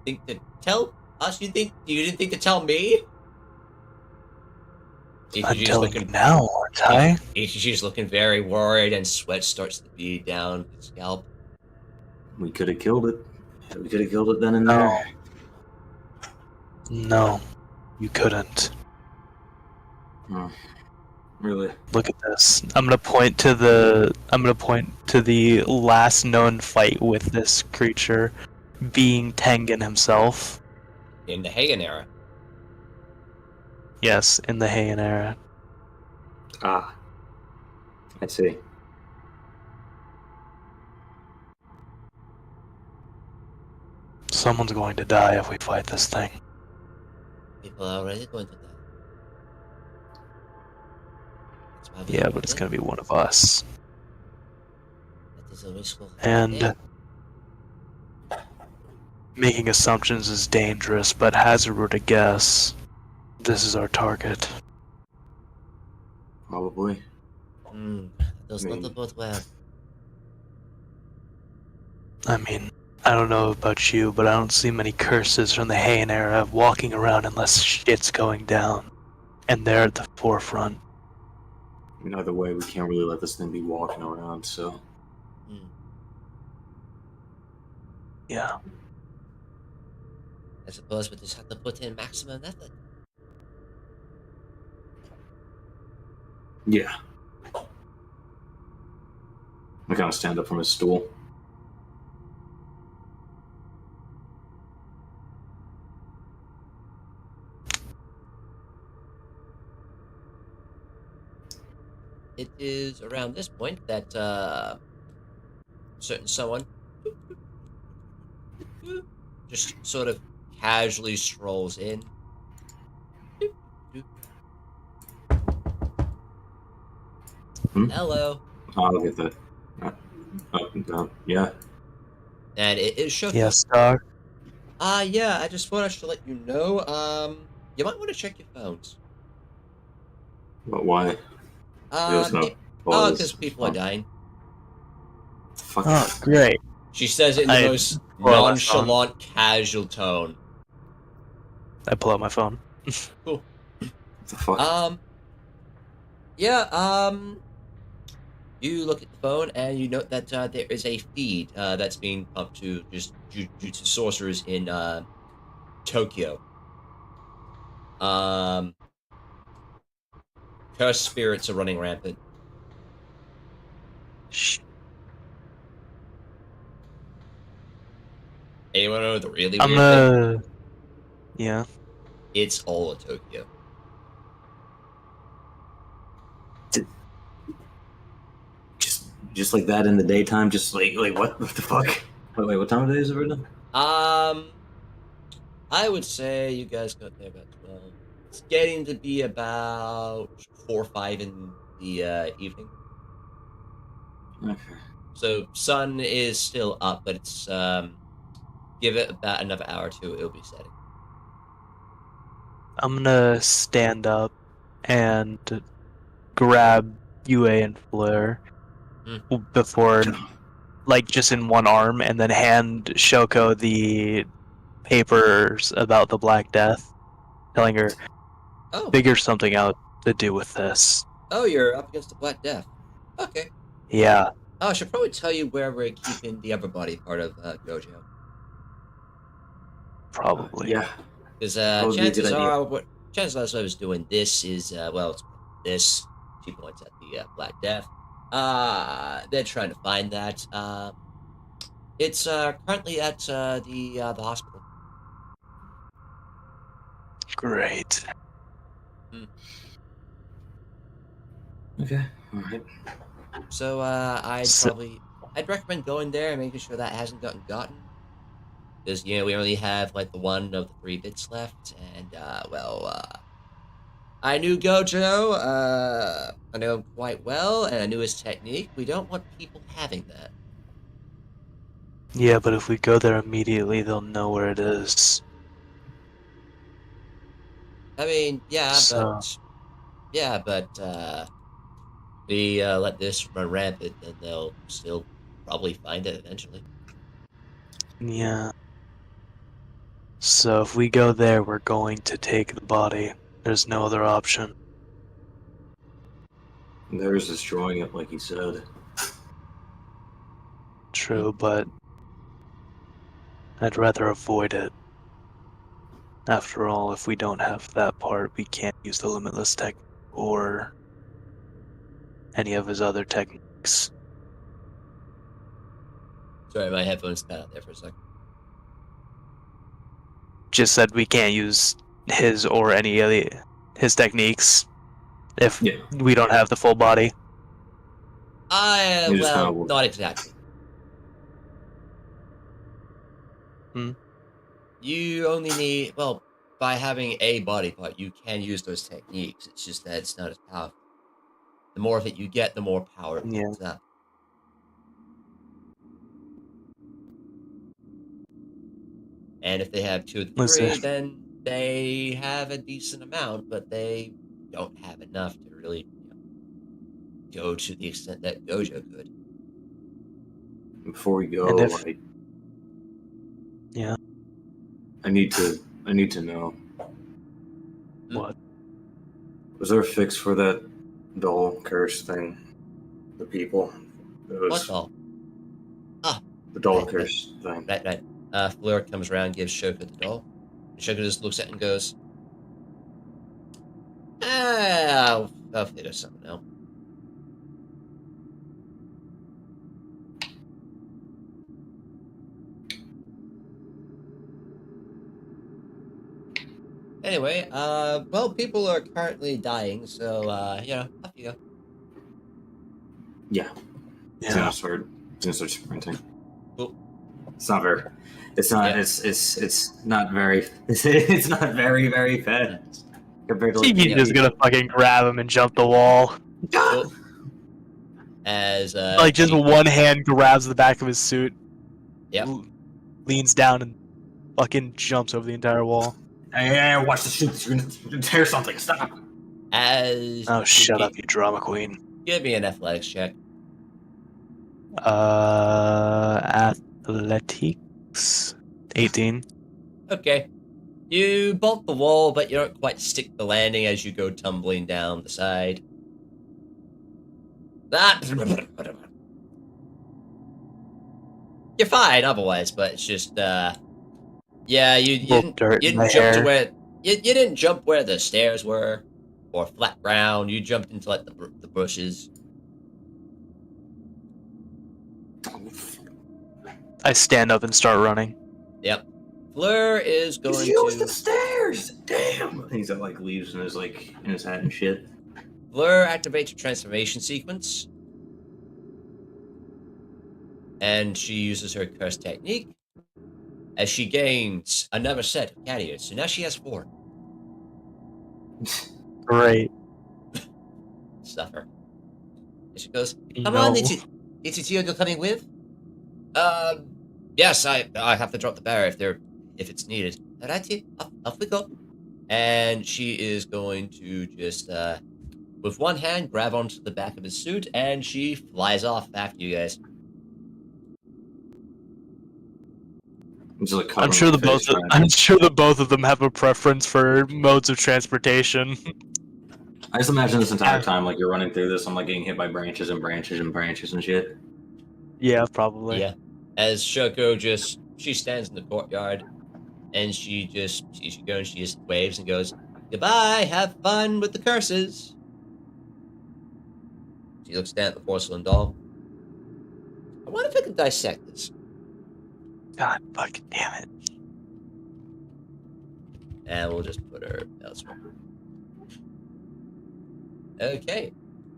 think to tell us? You didn't think to tell me? I'm telling you now, aren't I? Ichiji's looking very worried, and sweat starts to bead down his scalp. We could have killed it. We could have killed it then and there. No, you couldn't. Really? Look at this. I'm gonna point to the last known fight with this creature, being Tengen himself. In the Heian era. Yes, in the Heian era. Ah. I see. Someone's going to die if we fight this thing. People are already going to die. That's why we Yeah, avoid but it's it. gonna be one of us. That is a risk we'll have to And take. making assumptions is dangerous, but hazard a guess. This is our target. Probably. That does not bode well. I mean, I don't know about you, but I don't see many curses from the Heian era walking around unless shit's going down. And they're at the forefront. Either way, we can't really let this thing be walking around, so. Yeah. I suppose we just have to put in maximum effort. Yeah. I kind of stand up from his stool. It is around this point that certain someone just sort of casually strolls in. Hello. I'll get that. Yeah. And it is Shoki. Yes, dog. Yeah, I just thought I should let you know. You might want to check your phones. But why? Because people are dying. Fuck. Oh, great. She says it in the most pull out my nonchalant, casual tone. I pull out my phone. Cool. What the fuck? You look at the phone and you note that there is a feed that's being pumped to just Jujutsu sorcerers in Tokyo. Cursed spirits are running rampant. Shh. Anyone know the really I'm weird thing? Yeah. It's all of Tokyo. just like that in the daytime, just like what the fuck? Wait, what time of day is it right now? I would say you guys got there about 12. It's getting to be about 4 or 5 in the evening. Okay. So sun is still up, but it's give it about another hour or two, it'll be setting. I'm gonna stand up and grab UA and Fleur before, like, just in one arm, and then hand Shoko the papers about the Black Death, telling her, Oh, figure something out to do with this. oh, you're up against the Black Death. Okay. Yeah, Oh, I should probably tell you where we're keeping the upper body part of Gojo. probably. Yeah. Because That would be a good idea. chances are what I was doing this is, well, it's this. She points at the Black Death. They're trying to find that. It's currently at the hospital. Great. Okay. All right. So I'd recommend going there and making sure that hasn't gotten. Because, you know, we only have, like, the one of the 3 bits left, and, I knew Gojo, I know him quite well, and I knew his technique. We don't want people having that. Yeah, but if we go there immediately, they'll know where it is. I mean, So- we let this run rampant, then they'll still probably find it eventually. Yeah. So if we go there, we're going to take the body. There's no other option. There's destroying it, like you said. True, but I'd rather avoid it. After all, if we don't have that part, we can't use the Limitless Tech or any of his other techniques. Sorry, my headphones cut out there for a second. Just said we can't use his or any of his techniques if we don't have the full body. You just Well, kinda- not exactly. You only need, well, by having a body part, you can use those techniques. It's just that it's not as powerful. The more of it you get, the more power it builds up. And if they have 2 of the 3, then they have a decent amount, but they don't have enough to really, you know, go to the extent that Gojo could. Before we go, I need to know. What? Was there a fix for that doll curse thing? The people. What doll? The doll Right, curse thing. Right. Fleur comes around, gives Shoko the doll. And Shoko just looks at it and goes, I'll figure something out. Anyway, well, people are currently dying, so, you know, off you go. Yeah. It's gonna start sprinting. Cool. It's not very. It's not. Yeah. It's not very. It's not very very fast compared to. Shiki's just gonna fucking grab him and jump the wall. Cool. As Like just one hand grabs the back of his suit. Yep. Leans down and fucking jumps over the entire wall. Hey, watch the shoot. You're gonna tear something. Stop. Oh, shut up, you drama queen. Give me an athletics check. Athletics 18. Okay. You bolt the wall, but you don't quite stick the landing as you go tumbling down the side. You're fine otherwise, but it's just, yeah, you didn't jump to where, you didn't jump where the stairs were, or flat ground, you jumped into, like, the bushes. I stand up and start running. Yep. Fleur is going to use the stairs. Damn. He's got like leaves in his hat and shit. Fleur activates your transformation sequence. and she uses her curse technique as she gains another set of cat ears. So now she has 4. Great. Stuff her. And she goes, "Come No. on, it's you coming with?" Yes, I have to drop the barrier if it's needed. Alrighty, off we go. And she is going to just with one hand grab onto the back of his suit, and she flies off after you guys. Just, like, I'm sure the both of them have a preference for modes of transportation. I just imagine this entire time, like, you're running through this, I'm, like, getting hit by branches and branches and branches and shit. Yeah, probably. Yeah. As Shoko she stands in the courtyard, and she just waves and goes, "Goodbye, have fun with the curses." She looks down at the porcelain doll. I wonder if I can dissect this. God fucking damn it. And we'll just put her elsewhere. Okay.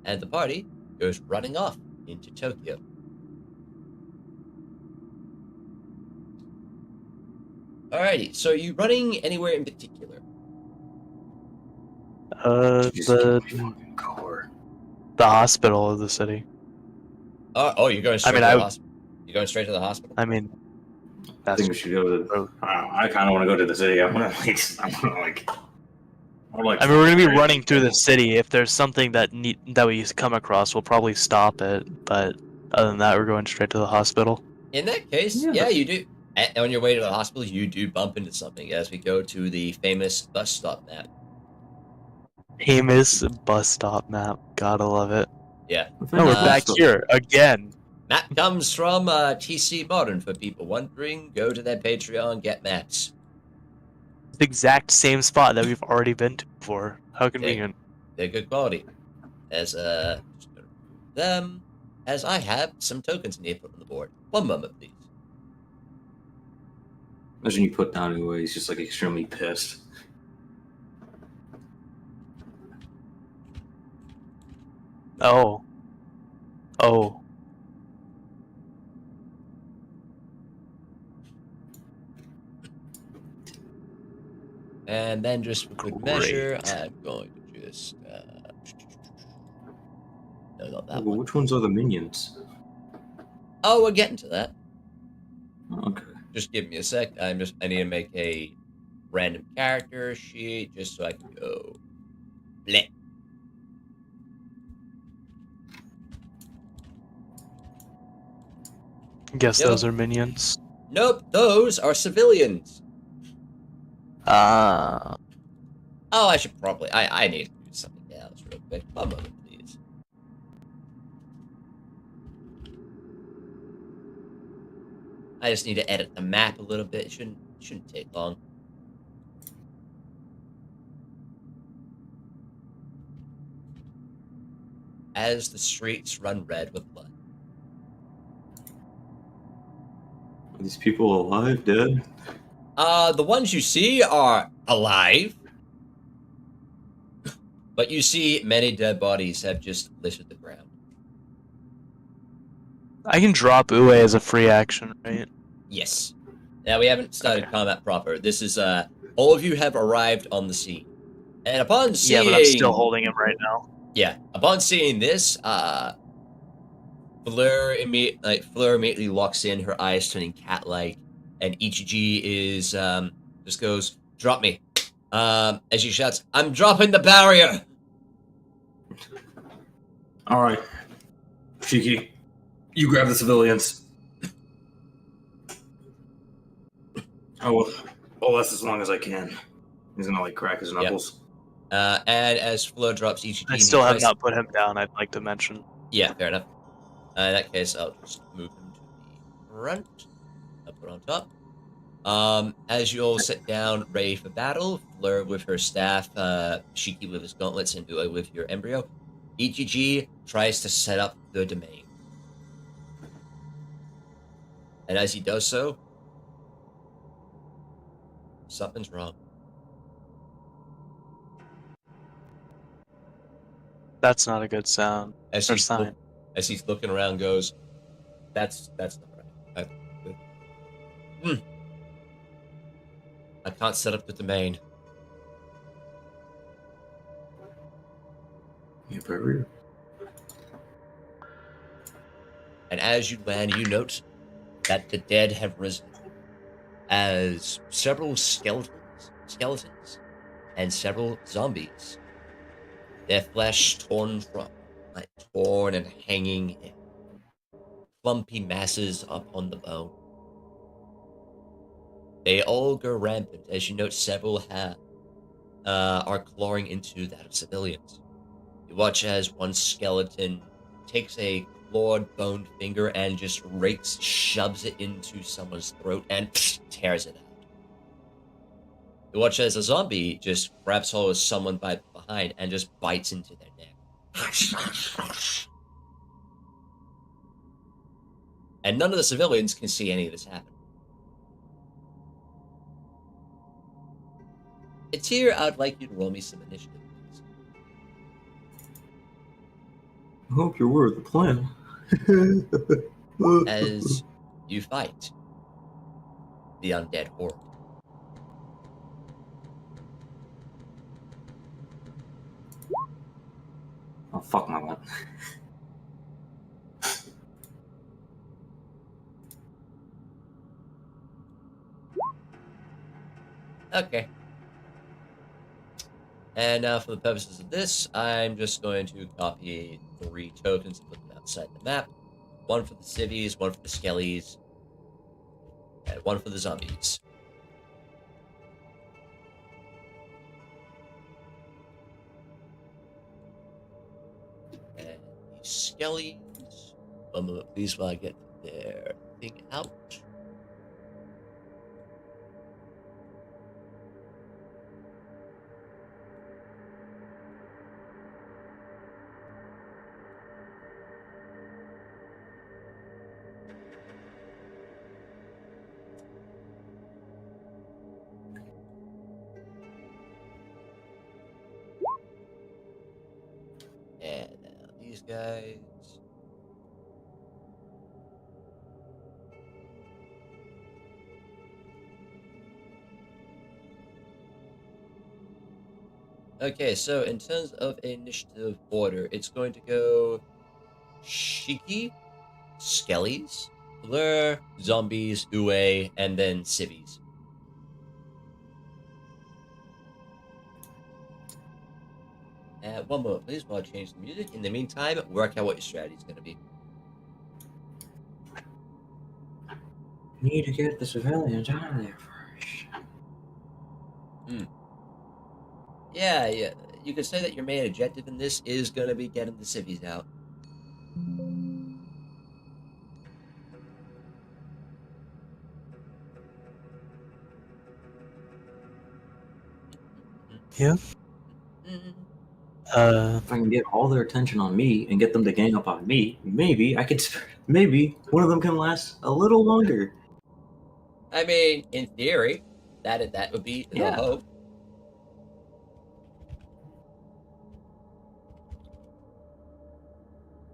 And the party goes running off into Tokyo. Alrighty, so are you running anywhere in particular? The hospital of the city. Oh, you're going straight to the hospital. You're going straight to the hospital. I mean, I think we should go to the... I kind of want to go to the city. I mean, we're gonna be running through the city. If there's something that we come across, we'll probably stop it. But other than that, we're going straight to the hospital. In that case, yeah, you do. On your way to the hospital, you do bump into something as we go to the famous bus stop map. Famous bus stop map. Gotta love it. Yeah. No, we're back here again. Map comes from TC Modern for people wondering. Go to their Patreon, get maps. The exact same spot that we've already been to before. How convenient. They're good quality. As them, as I have some tokens need to put on the board. One moment, please. Imagine you put down anyway, he's just like extremely pissed. Oh. And then just for good measure, I'm going to just no, not that one. Which ones are the minions? Oh, we're getting to that. Okay. Just give me a sec. I need to make a random character sheet just so I can go. Bleh. Guess those are minions. Nope, those are civilians. Ah. Oh, I should probably. I need to do something else real quick. One moment, please. I just need to edit the map a little bit. It shouldn't take long. As the streets run red with blood. Are these people alive, dead? The ones you see are alive. But you see many dead bodies have just littered the ground. I can drop Ue as a free action, right? Yes. Now, we haven't started combat proper. This is, all of you have arrived on the scene. And upon seeing... Yeah, but I'm still holding him right now. Yeah. Upon seeing this, Fleur immediately locks in, her eyes turning cat-like, and Ichiji is, just goes, "Drop me." As she shouts, "I'm dropping the barrier!" Alright. Shiki, you grab the civilians. Oh, that's as long as I can. He's gonna, like, crack his knuckles. Yep. And as Fleur drops Ichiji... I still have not put him down, I'd like to mention. Yeah, fair enough. In that case, I'll just move him to the front. I'll put on top. As you all sit down, ready for battle, Fleur with her staff, Shiki with his gauntlets, and Ue with your embryo, Ichiji tries to set up the domain. And as he does so, something's wrong. That's not a good sound. As he's looking around, goes, that's not right. I can't set up the domain. Yeah, probably. And as you land, you note that the dead have risen, as several skeletons, and several zombies, their flesh torn and hanging in clumpy masses upon the bone. They all go rampant, as you note several are clawing into that of civilians. You watch as one skeleton takes a clawed boned finger and just shoves it into someone's throat and tears it out. You watch as a zombie just grabs hold of someone by behind and just bites into their neck. And none of the civilians can see any of this happen. It's here I'd like you to roll me some initiative, please. I hope you're aware of the plan. As you fight the undead horde. Oh, fuck my one. Okay. And now for the purposes of this, I'm just going to copy 3 tokens and put them outside the map. 1 for the civvies, 1 for the skellies, and 1 for the zombies. And the skellies, one moment please while I get their thing out. And now these guys. Okay, so in terms of initiative order, it's going to go Shiki, Skellies, Blur, Zombies, Ue, and then Civvies. One moment, please, while I change the music. In the meantime, work out what your strategy is going to be. Need to get the civilians out of there first. Yeah. You could say that your main objective in this is going to be getting the civvies out. Yeah. Mhm. If I can get all their attention on me and get them to gang up on me, maybe I could. Maybe one of them can last a little longer. I mean, in theory, that would be the Yeah. hope.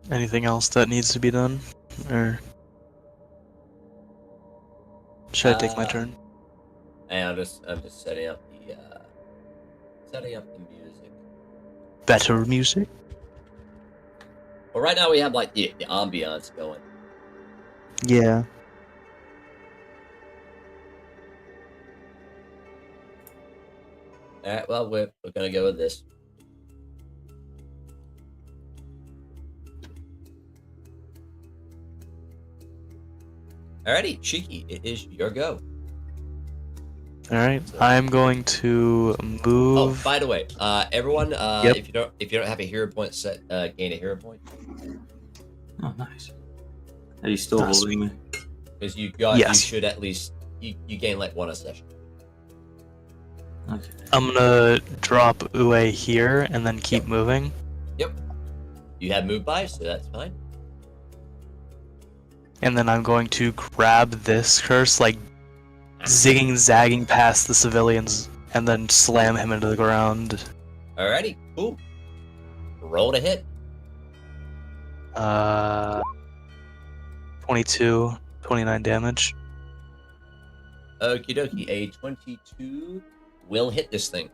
Anything else that needs to be done? Or should I take my turn? And I'm just setting up the music. Better music? Well, right now we have like the ambiance going. Yeah. All right, well we're gonna go with this. Alrighty, Shiki, it is your go. Alright. I'm going to move. Oh, by the way, everyone, Yep. if you don't have a hero point set, gain a hero point. Oh, nice. Are you still Ah, holding me? Because you Yes. should at least you gain like 1 a session. Okay. I'm gonna drop Ue here and then keep moving. You have move by, so that's fine. And then I'm going to grab this curse, like zigging, zagging past the civilians, and then slam him into the ground. Alrighty, cool. Roll to hit. 22, 29 damage. Okie dokie, a 22 will hit this thing.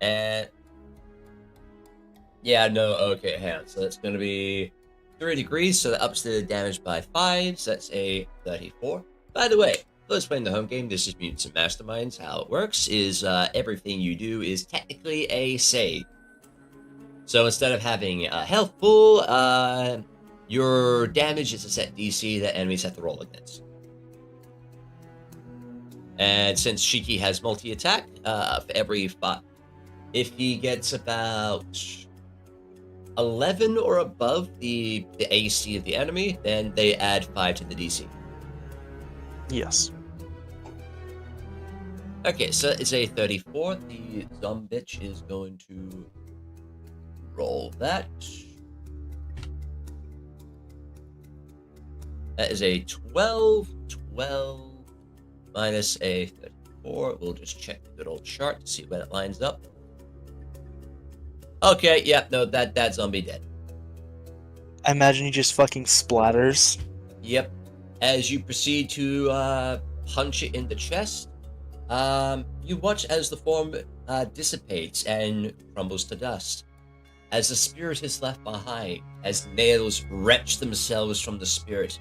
And yeah, no, okay, hang on. So that's going to be 3 degrees, so that ups the damage by 5, so that's a 34. By the way, those playing the home game, this is Mutants and Masterminds. How it works is everything you do is technically a save. So instead of having a health pool, your damage is a set DC that enemies have to roll against. And since Shiki has multi-attack, for every 5, if he gets about 11 or above the AC of the enemy, then they add 5 to the DC. Yes. Okay, so it's a 34. The Zombitch is going to roll that. That is a 12. 12 minus a 34. We'll just check the good old chart to see where it lines up. Okay, yeah, no, that zombie dead. I imagine he just fucking splatters. Yep. As you proceed to punch it in the chest, you watch as the form dissipates and crumbles to dust. As the spirit is left behind, as nails wrench themselves from the spirit,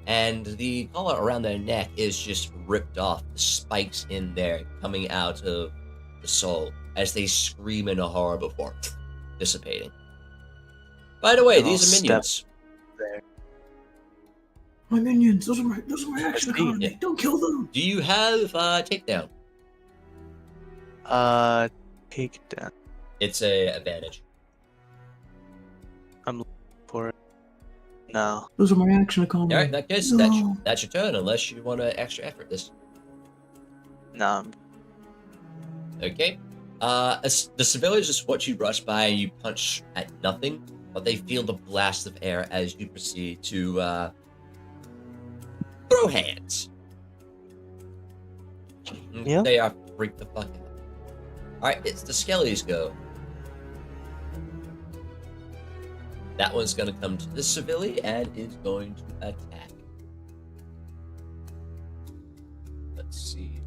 and the collar around their neck is just ripped off, the spikes in there coming out of the soul as they scream in a horror before dissipating. By the way, And these I'll are minions. step there. My minions, those are my action see. economy. Don't kill them. Do you have takedown? Take down. It's a advantage. I'm looking for it. No. Those are my action economy. All right, in that case, No. that's your turn, unless you want to extra effort this. No. Okay. As the civilians just watch you rush by and you punch at nothing, but they feel the blast of air as you proceed to throw hands. Yeah. They are freaked the fuck out. Alright, it's the Skellies go. That one's going to come to the civilian and is going to attack. Let's see.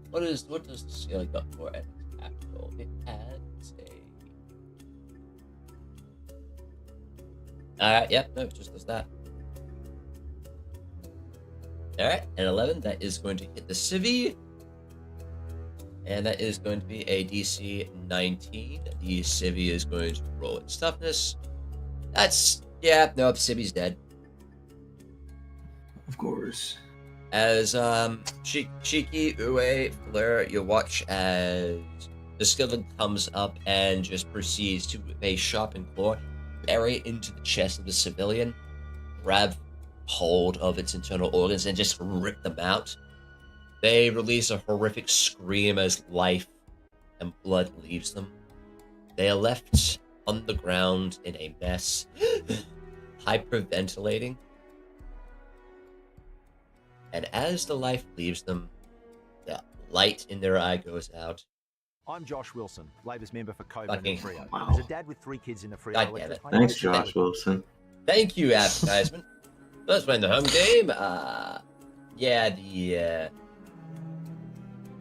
What does the Skelly got for an attack roll? It adds a... Alright, yep, no, it just does that. Alright, an 11, that is going to hit the civvy. And that is going to be a DC 19. The civvy is going to roll its toughness. That's... yeah, no, the civvy's dead. Of course. As Shiki, Ue, Fleur, you watch as the skeleton comes up and just proceeds to, with a sharpened claw, bury into the chest of the civilian, grab hold of its internal organs, and just rip them out. They release a horrific scream as life and blood leaves them. They are left on the ground in a mess, hyperventilating. And as the life leaves them, the light in their eye goes out. I'm Josh Wilson, Labor's member for Coburn Fucking- and Freo. wow. As a dad with 3 kids in the Freo God damn electorate, it. I Thanks, know- Josh Wilson. Thank you, advertisement. Let's play the home game. Yeah,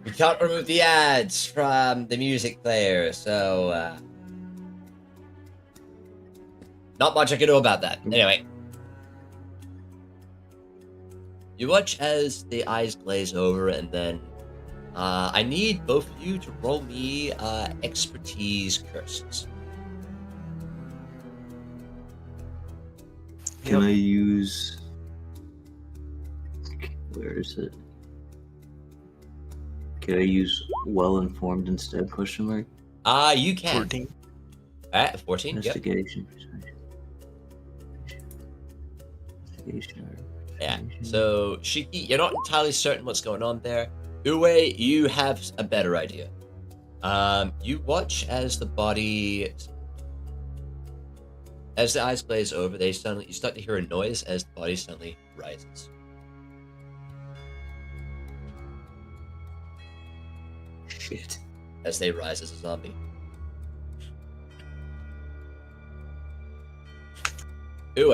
we can't remove the ads from the music player, so not much I can do about that. Anyway, you watch as the eyes glaze over, and then I need both of you to roll me expertise curses. Can I use... Where is it? Can I use well-informed instead, question mark? You can. 14. Alright, 14, yep. Investigation. Investigation. Yeah, so Shiki, you're not entirely certain what's going on there. Ue, you have a better idea. You watch as the body... As the eyes glaze over, you start to hear a noise as the body suddenly rises. Shit. As they rise as a zombie. Ue,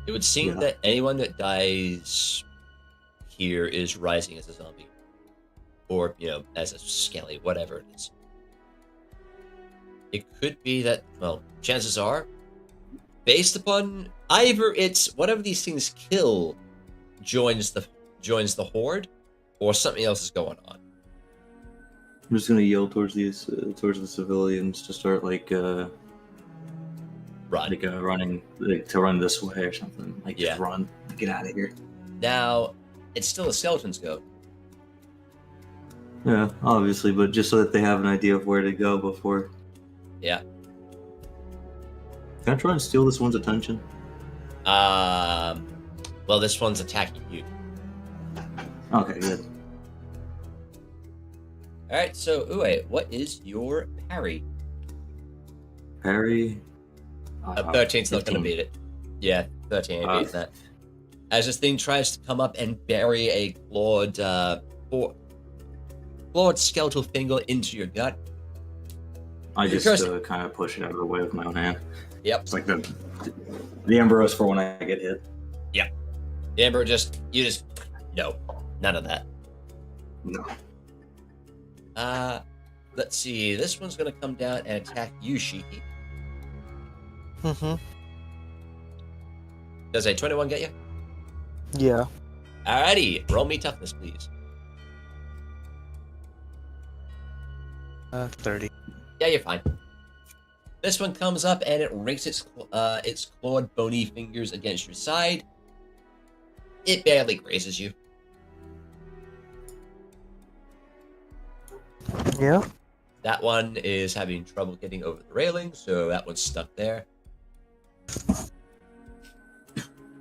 it would seem Yeah. that anyone that dies here is rising as a zombie. Or, as a skelly, whatever it is. It could be that, well, chances are, based upon either it's whatever these things kill joins the horde, or something else is going on. I'm just gonna yell towards the civilians to start running to run this way or something. Just run, get out of here. Now, it's still a skeleton's go. Yeah, obviously, but just so that they have an idea of where to go before. Yeah. Can I try and steal this one's attention? Well, this one's attacking you. Okay, good. Alright, so, Uwe, what is your parry? Parry? 13's not going to beat it. Yeah, 13 ain't beating that. As this thing tries to come up and bury a clawed skeletal finger into your gut. I just kind of push it out of the way with my own hand. Yep. It's like the Ember is for when I get hit. Yep. The Ember no, none of that. No. Let's see. This one's going to come down and attack you, Shiki. Mm-hmm. Does a 21 get you? Yeah. Alrighty, roll me toughness, please. 30. Yeah, you're fine. This one comes up and it rakes its clawed, bony fingers against your side. It barely grazes you. Yeah. That one is having trouble getting over the railing, so that one's stuck there.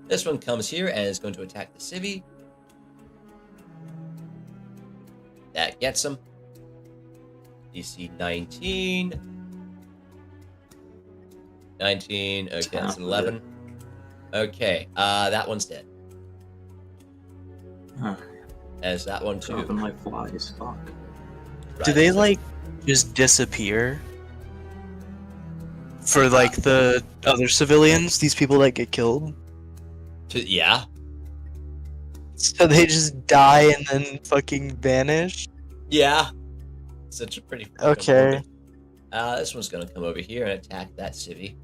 This one comes here and is going to attack the civvy. That gets him. DC 19. 19. Okay, that's an 11. Okay, that one's dead. As that one too. Dropping like flies. Fuck. Right, Do they so- just disappear? For the other civilians, these people that get killed? Yeah. So they just die and then fucking vanish? Yeah. Such a pretty. Okay. This one's gonna come over here and attack that civvy.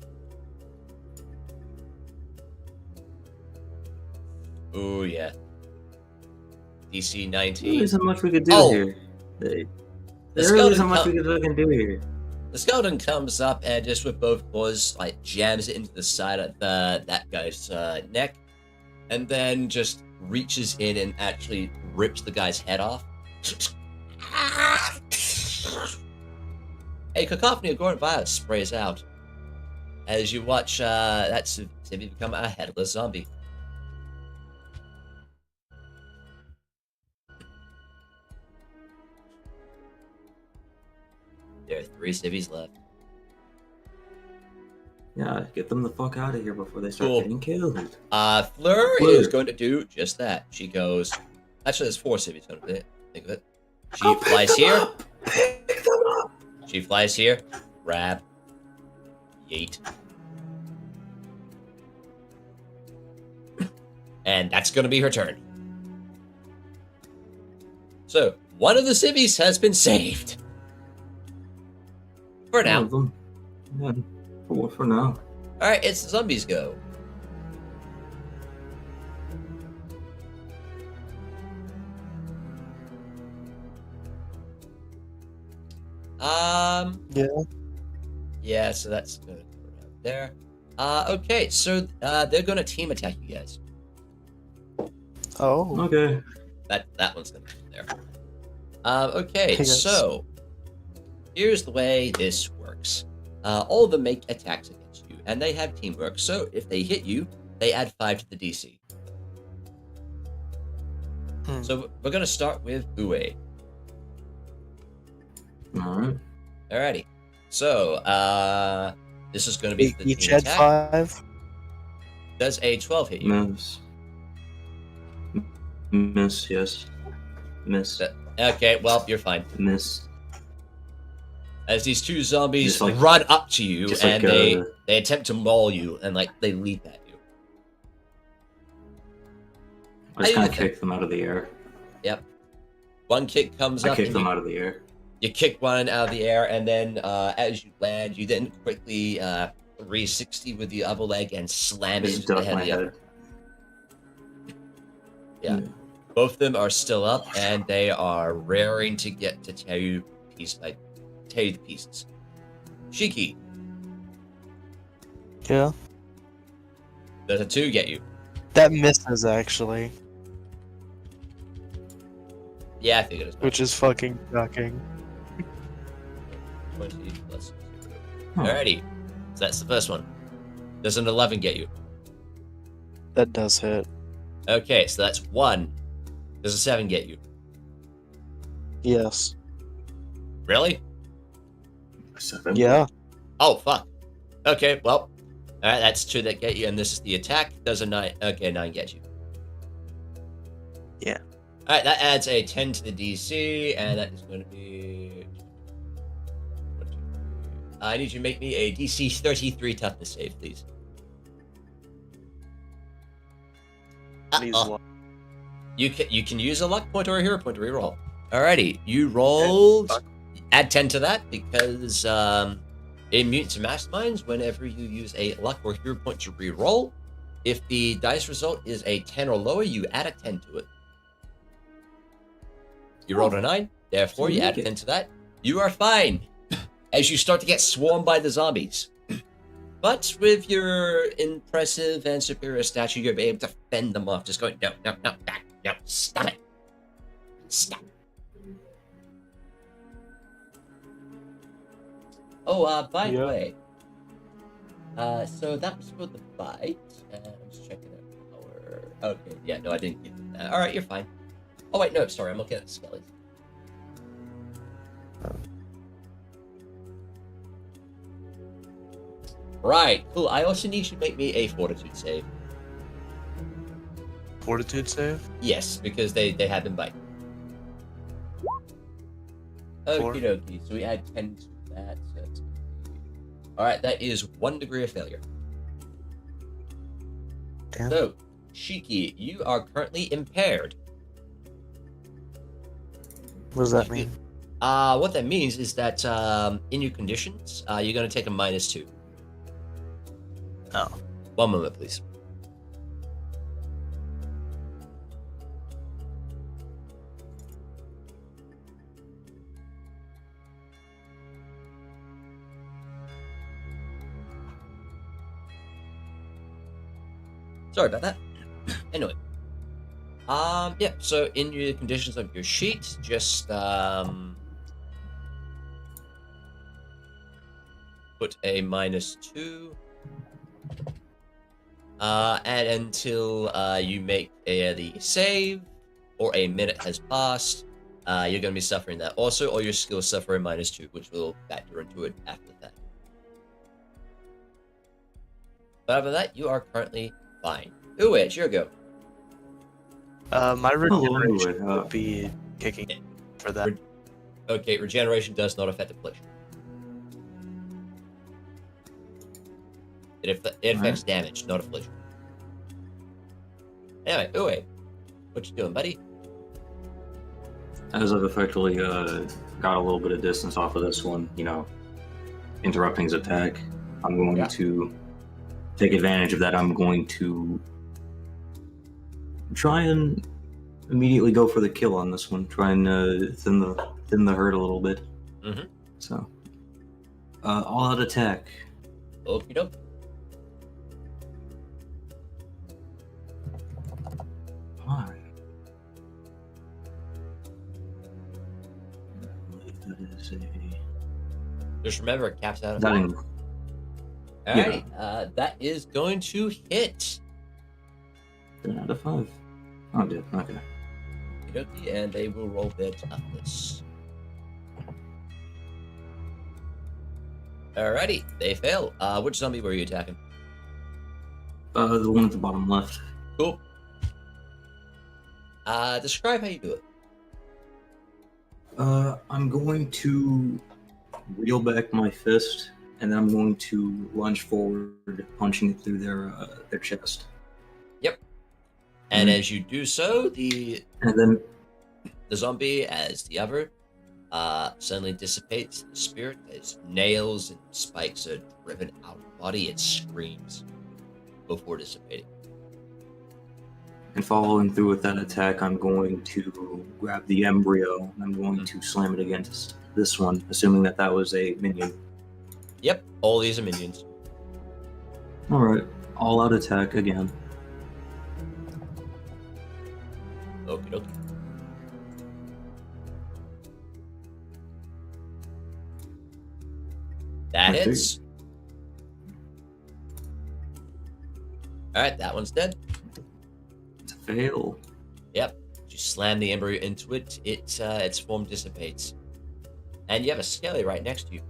Oh yeah. DC 19. There isn't much we could do here. There isn't much we could fucking do here. The skeleton comes up and just with both claws, jams it into the side of that guy's neck, and then just reaches in and actually rips the guy's head off. A cacophony of gore and violence sprays out as you watch that civvy become a headless zombie. There are 3 civvies left. Yeah, get them the fuck out of here before they start Cool. getting killed. Fleur is going to do just that. She goes. Actually, there's 4 civvies. Going to think of it. She flies here. Pick them up. She flies here. Grab. Yeet. And that's going to be her turn. So, one of the civvies has been saved. For now. Yeah, for now. Alright, it's the zombies' go. Yeah. Yeah, so that's good around there. Okay, so they're gonna team attack you guys. Oh. Okay. That one's gonna be there. Okay, Hey, guys. so here's the way this works. All of them make attacks against you, and they have teamwork. So if they hit you, they add 5 to the DC. So we're gonna start with Uwe. Alright. Alrighty. So this is gonna be the Each team had attack. 5. Does a 12 hit you? Miss, yes. Miss. Okay, well, you're fine. Miss. As these 2 zombies Just run up to you just and like, they attempt to maul you and they leap at you. I just kind of kick them out of the air. Yep. One kick comes I up. kick them out of the air. You kick one out of the air, and then as you land, you then quickly 360 with the other leg and slam it Just into the duck head my of the other. head. Yeah. Both of them are still up, and they are raring to get to tear you to pieces. Shiki, Yeah. does a 2 get you? That misses, actually. Yeah, I figured as much. Which is fucking shocking. 20 plus 0. Huh. Alrighty. So that's the first one. Does an 11 get you? That does hit. Okay, so that's 1. Does a 7 get you? Yes. Really? 7. Yeah. Oh, fuck. Okay, well. Alright, that's 2 that get you, and this is the attack. Does a 9. Okay, 9 gets you. Yeah. Alright, that adds a 10 to the DC, and that is going to be... I need you to make me a DC 33 toughness save, please. Please luck. You can use a luck point or a hero point to reroll. Alrighty, you rolled. Add 10 to that because in Mutants and Masterminds, whenever you use a luck or hero point to reroll, if the dice result is a 10 or lower, you add a 10 to it. You rolled a 9, therefore you add a 10 to that. You are fine as you start to get swarmed by the zombies. But with your impressive and superior stature, you'll be able to fend them off. Just going, no, back, no, stop it. Stop. Oh, by the way, so that was for the fight. I'm just checking out our... Okay, yeah, no, I didn't get that. Alright, you're fine. Oh, wait, no, sorry, I'm looking at the skellies. Right, cool. I also need you to make me a fortitude save. Fortitude save? Yes, because they have been biting. Okie dokie, so we add 10 to that. So that's... Alright, that is 1 degree of failure. Damn. So, Shiki, you are currently impaired. What does that mean? What that means is that in your conditions, you're going to take a -2. Oh. 1 moment, please. Sorry about that. Anyway. Yeah, so in your conditions of your sheet, just put a -2. And until you make the save or a minute has passed, you're going to be suffering that. Also, all your skills suffer a -2, which will factor into it after that. But other than that, you are currently fine. Ooh, it's your go. My regeneration would be kicking for that. Okay, regeneration does not affect affliction. It affects damage, not affliction. Anyway, Uwe, what you doing, buddy? As I've effectively got a little bit of distance off of this one, interrupting his attack, I'm going to take advantage of that. I'm going to try and immediately go for the kill on this one. Try and thin the herd a little bit. Mm-hmm. So, all out attack. Okie doke. Fine. That is a... Just remember, it caps out at That 5. in- Alright, that is going to hit. 10 out of 5. Oh, dude. Okay. Okey-dokey, and they will roll their toughness. Alrighty, they fail. Which zombie were you attacking? The one at the bottom left. Cool. Describe how you do it. I'm going to reel back my fist, and then I'm going to lunge forward, punching it through their chest. Yep. And as you do so, the And then zombie, as the other, suddenly dissipates. The spirit, as nails and spikes are driven out of the body, it screams before dissipating. and following through with that attack, I'm going to grab the embryo. And I'm going to slam it against this one, assuming that that was a minion. Yep, all these are minions. All right, all out attack again. Okie dokie. That I hits. Alright, that one's dead. It's a fail. Yep. You slam the embryo into it, its form dissipates. And you have a skelly right next to you.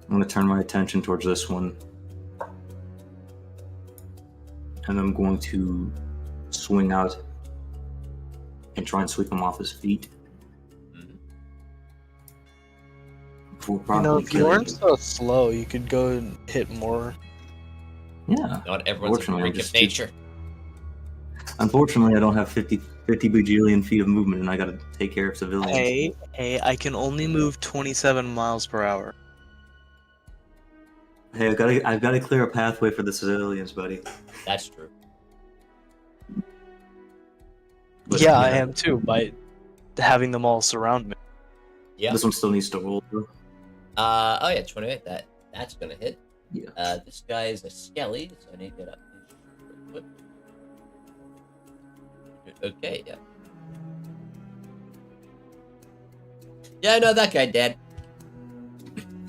I'm going to turn my attention towards this one. And I'm going to swing out and try and sweep him off his feet. Mhm. Before You know, probably if you killing weren't him. so slow, you could go and hit more. Yeah. Not everyone's a Fortunately, I'm freak of just too- nature. Unfortunately, I don't have 50 bajillion feet of movement, and I gotta take care of civilians. Hey, I can only move 27 miles per hour. Hey, I've gotta clear a pathway for the civilians, buddy. That's true. But, Yeah, I am too, by having them all surround me. Yeah. This one still needs to roll, though. Oh yeah, 28. That's gonna hit. Yeah. This guy is a skelly, so I need to get up his foot. Okay, yeah. Yeah, no, that guy dead.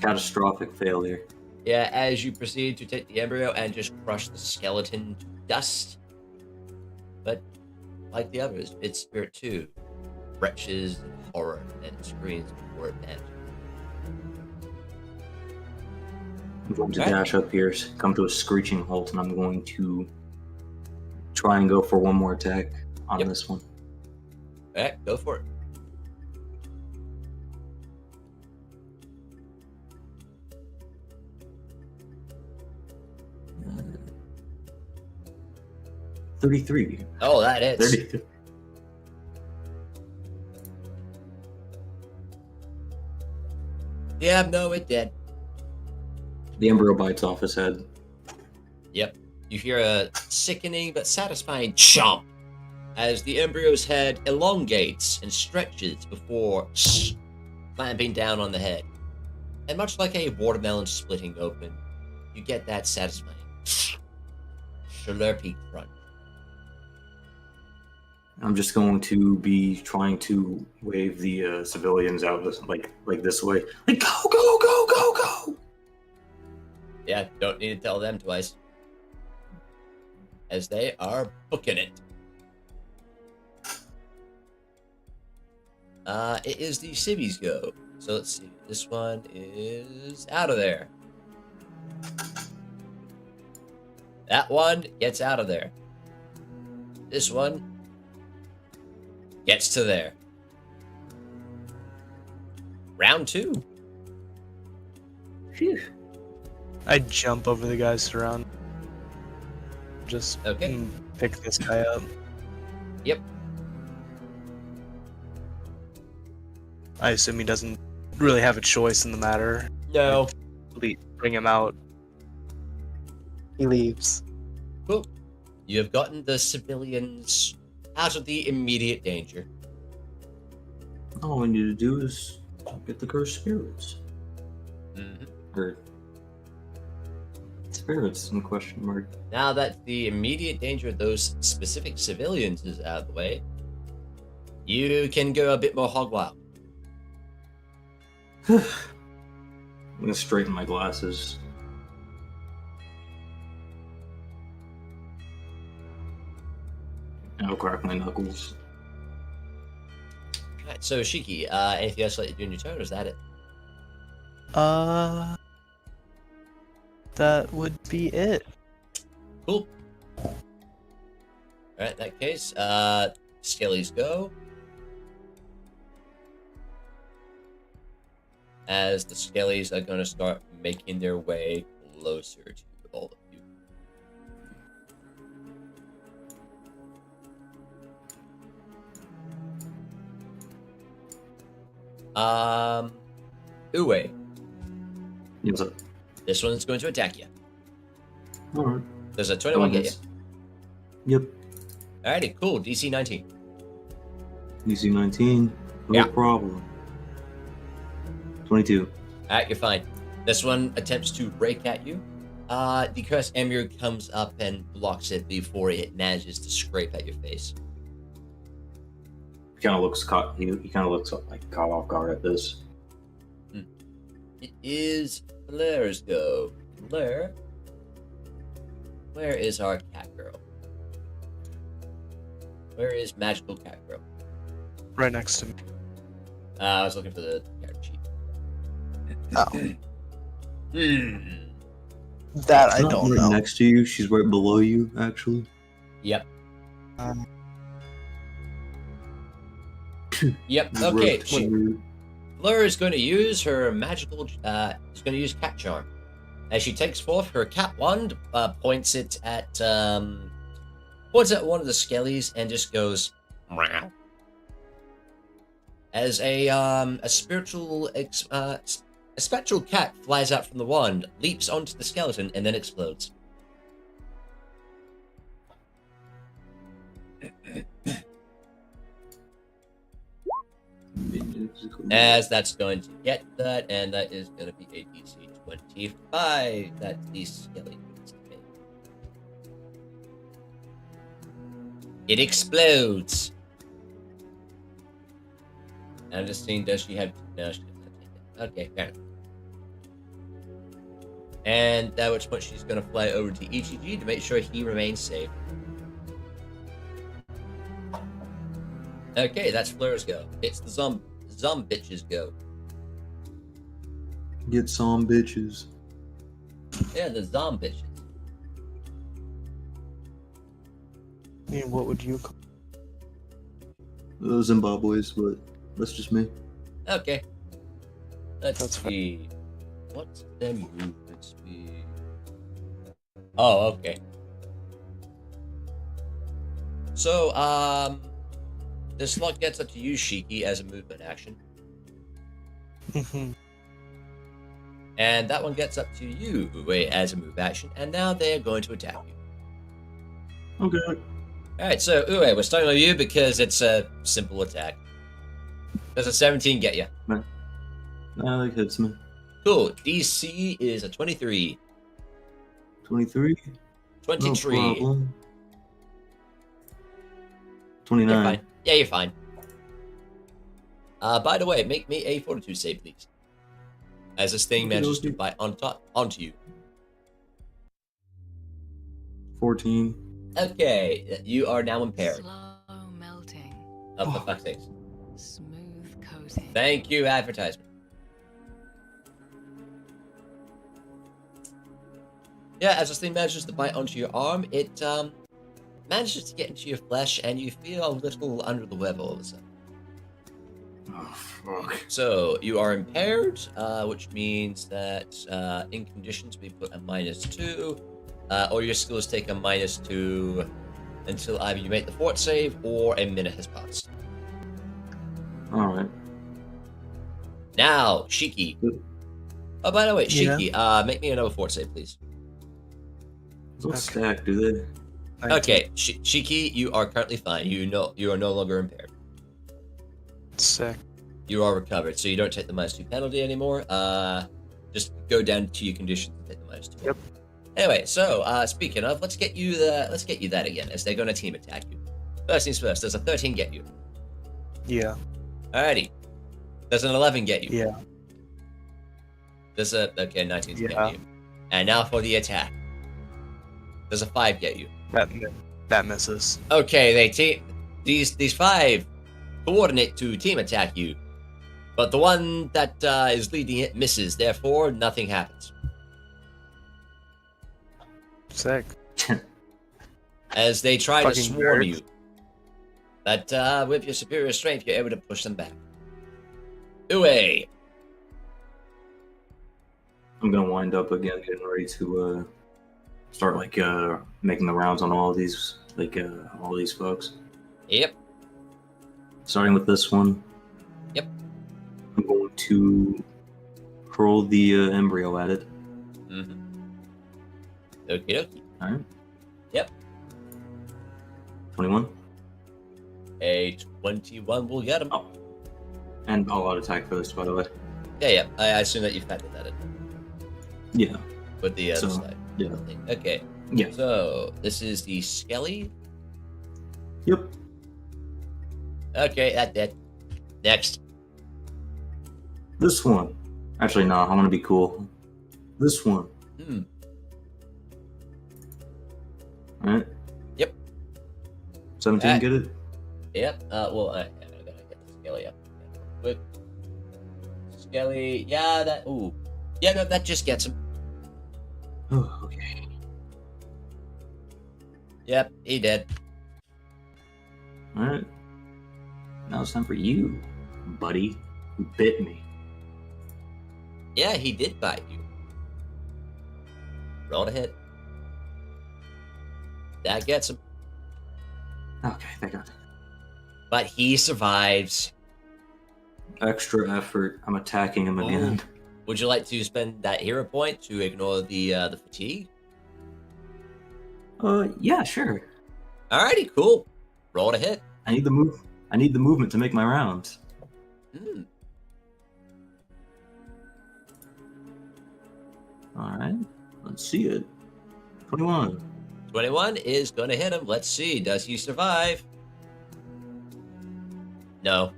Catastrophic failure. Yeah, as you proceed to take the embryo and just crush the skeleton to dust. But like the others, its spirit too retches in horror and screams before it vanishes. I'm going to Right. dash up here, come to a screeching halt, and I'm going to try and go for one more attack on Yep. this one. Alright, go for it. Uh, 33. Oh, that hits. 30. Yeah, no, it did. The embryo bites off his head. Yep. You hear a sickening but satisfying chomp as the embryo's head elongates and stretches before clamping down on the head. And much like a watermelon splitting open, you get that satisfying slurpy crunch. I'm just going to be trying to wave the civilians out like this way. Like, go, go, go, go, go! Yeah, don't need to tell them twice. As they are booking it. It is the civvies go. So let's see. This one is out of there. That one gets out of there. This one gets to there. Round 2. Phew. I jump over the guys surround. Just Okay. pick this guy up. Yep. I assume he doesn't really have a choice in the matter. No. Bring him out. He leaves. Cool. You have gotten the civilians out of the immediate danger. All I need to do is get the cursed spirits. Mhm. Or spirits in question mark. Now that the immediate danger of those specific civilians is out of the way, you can go a bit more hog wild. I'm gonna straighten my glasses. And I'll crack my knuckles. Alright, so Shiki, anything else like you do in your turn, or is that it? That would be it. Cool. Alright, in that case, Skellies go. As the Skellies are going to start making their way closer to all of you. Uwe, What's up? this one's going to attack you. Alright. Does a 21 get you? Yep. Alrighty, cool. DC 19. DC 19. No Yeah. problem. 22. Alright, you're fine. This one attempts to break at you. The cursed emir comes up and blocks it before it manages to scrape at your face. He kind of looks caught. He kind of looks like caught off guard at this. It is Blair's go. Blair, where is our cat girl? Where is magical cat girl? Right next to me. I was looking for the character sheet. Oh. That I Not don't right know. next to you. She's right below you, actually. Yep. Um, Yep. Okay. Right here. Fleur is going to use her magical. Is going to use cat charm, as she takes forth her cat wand, points it at one of the skellies, and just goes. Meow. As a spectral cat flies out from the wand, leaps onto the skeleton, and then explodes. As that's going to get that, and that is going to be a DC 25 that the skelly needs to make. It explodes. I'm just seeing, does she have... No, she doesn't take it. Okay, fair enough. And at which point she's going to fly over to Ichiji to make sure he remains safe. Okay, that's Fleur's go. It's the Zom bitches go. Get some bitches. Yeah, the Zom bitches. I mean, what would you call Zimbabwe's, but that's just me. Okay. Let's That's fine. see. What's their movement speed? Oh, okay. So, this slot gets up to you, Shiki, as a movement action. And that one gets up to you, Uwe, as a move action. And now they're going to attack you. Okay. Alright, so Uwe, we're starting with you because it's a simple attack. Does a 17 get you? That hits me. Cool. DC is a 23. 23. 23. No problem. You're 29. fine. Yeah, you're fine. By the way, make me a fortitude save, please. As this thing manages to bite onto you. 14. Okay, you are now impaired. Slow melting, Oh, for fuck's sake. smooth coating. Thank you, advertisement. Yeah, as this thing manages to bite onto your arm, it manages to get into your flesh, and you feel a little under the weather all of a sudden. Oh, fuck. So, you are impaired, which means that in conditions we put a -2, or your skills take a -2 until either you make the fort save or a minute has passed. Alright. Now, Shiki. Oh, by the way, Yeah. Shiki, make me another fort save, please. What Okay. stack do they? 19. Okay, Shiki, you are currently fine. You are no longer impaired. Sick. You are recovered, so you don't take the -2 penalty anymore. Just go down to your conditions and take the -2. Yep. Anyway, so speaking of, let's get you that again, as they're going to team attack you. First things first. Does a 13 get you? Yeah. Alrighty. Does an 11 get you? Yeah. Does a 19 Yeah. get you? And now for the attack. Does a 5 get you? That misses. Okay, these 5 coordinate to team attack you, but the one that is leading it misses. Therefore, nothing happens. Sick. As they try to Fucking swarm nerds. you, but with your superior strength, you're able to push them back. Uwe, I'm gonna wind up again, getting ready to start making the rounds on all these folks. yep, Starting with this one. Yep. I'm to hurl the embryo at it. Mm-hmm. Okie dokie. All right. Yep. 21. A 21 will get him. Oh. And I'll auto attack for this, by the way. Yeah. I assume that you factored that in Yeah. with the other So, side. yeah. Okay. Yeah. So this is the Skelly. Yep. Okay, that dead. Next. This one. Actually, no. I want to be cool. This one. Hmm. All right. Yep. 17. Get it? Yep. Well, I gotta get the Skelly up. Quick. Skelly. Yeah. That. Ooh. Yeah. No, that just gets him. Oh, okay. Yep. He dead. All right. Now it's time for you, buddy, who bit me. Yeah, he did bite you. Roll to hit. That gets him. Okay, thank God. But he survives. Extra effort. I'm attacking him again. Would you like to spend that hero point to ignore the fatigue? Yeah, sure. Alrighty, cool. Roll to hit. I need the move. I need the movement to make my rounds. Hmm. All right. Let's see it. 21. 21 is going to hit him. Let's see. Does he survive? No.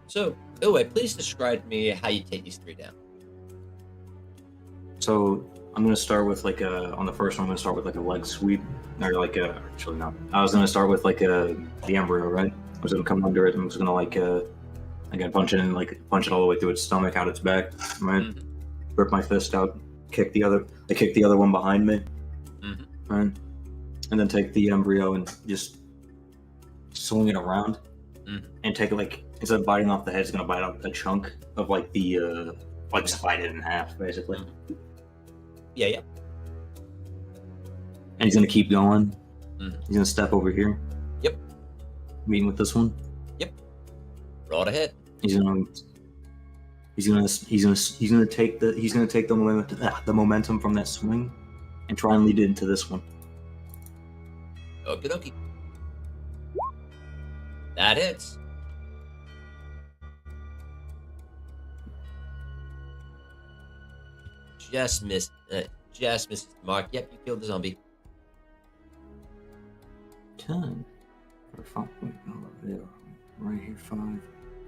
So, Uwe, please describe to me how you take these 3 down. So I'm gonna start with like on the first one. I'm gonna start with like a leg sweep, or like actually no. I was gonna start with like the embryo, right? I was gonna come under it and I was gonna like punch it in, like punch it all the way through its stomach, out its back, right? Mm-hmm. Rip my fist out, kick the other one behind me, Mm-hmm. right? And then take the embryo and just swing it around, and take it like, instead of biting off the head, it's gonna bite off a chunk of like the like split it in half, basically. Yeah. And he's gonna keep going. Mhm. He's gonna step over here. Yep. Meeting with this one. Roll to hit. He's gonna take the momentum from that swing and try and lead it into this one. Okie dokie. That hits. Just missed. Just missed the mark. Yep, you killed the zombie. 10. Or 5. Right here, 5,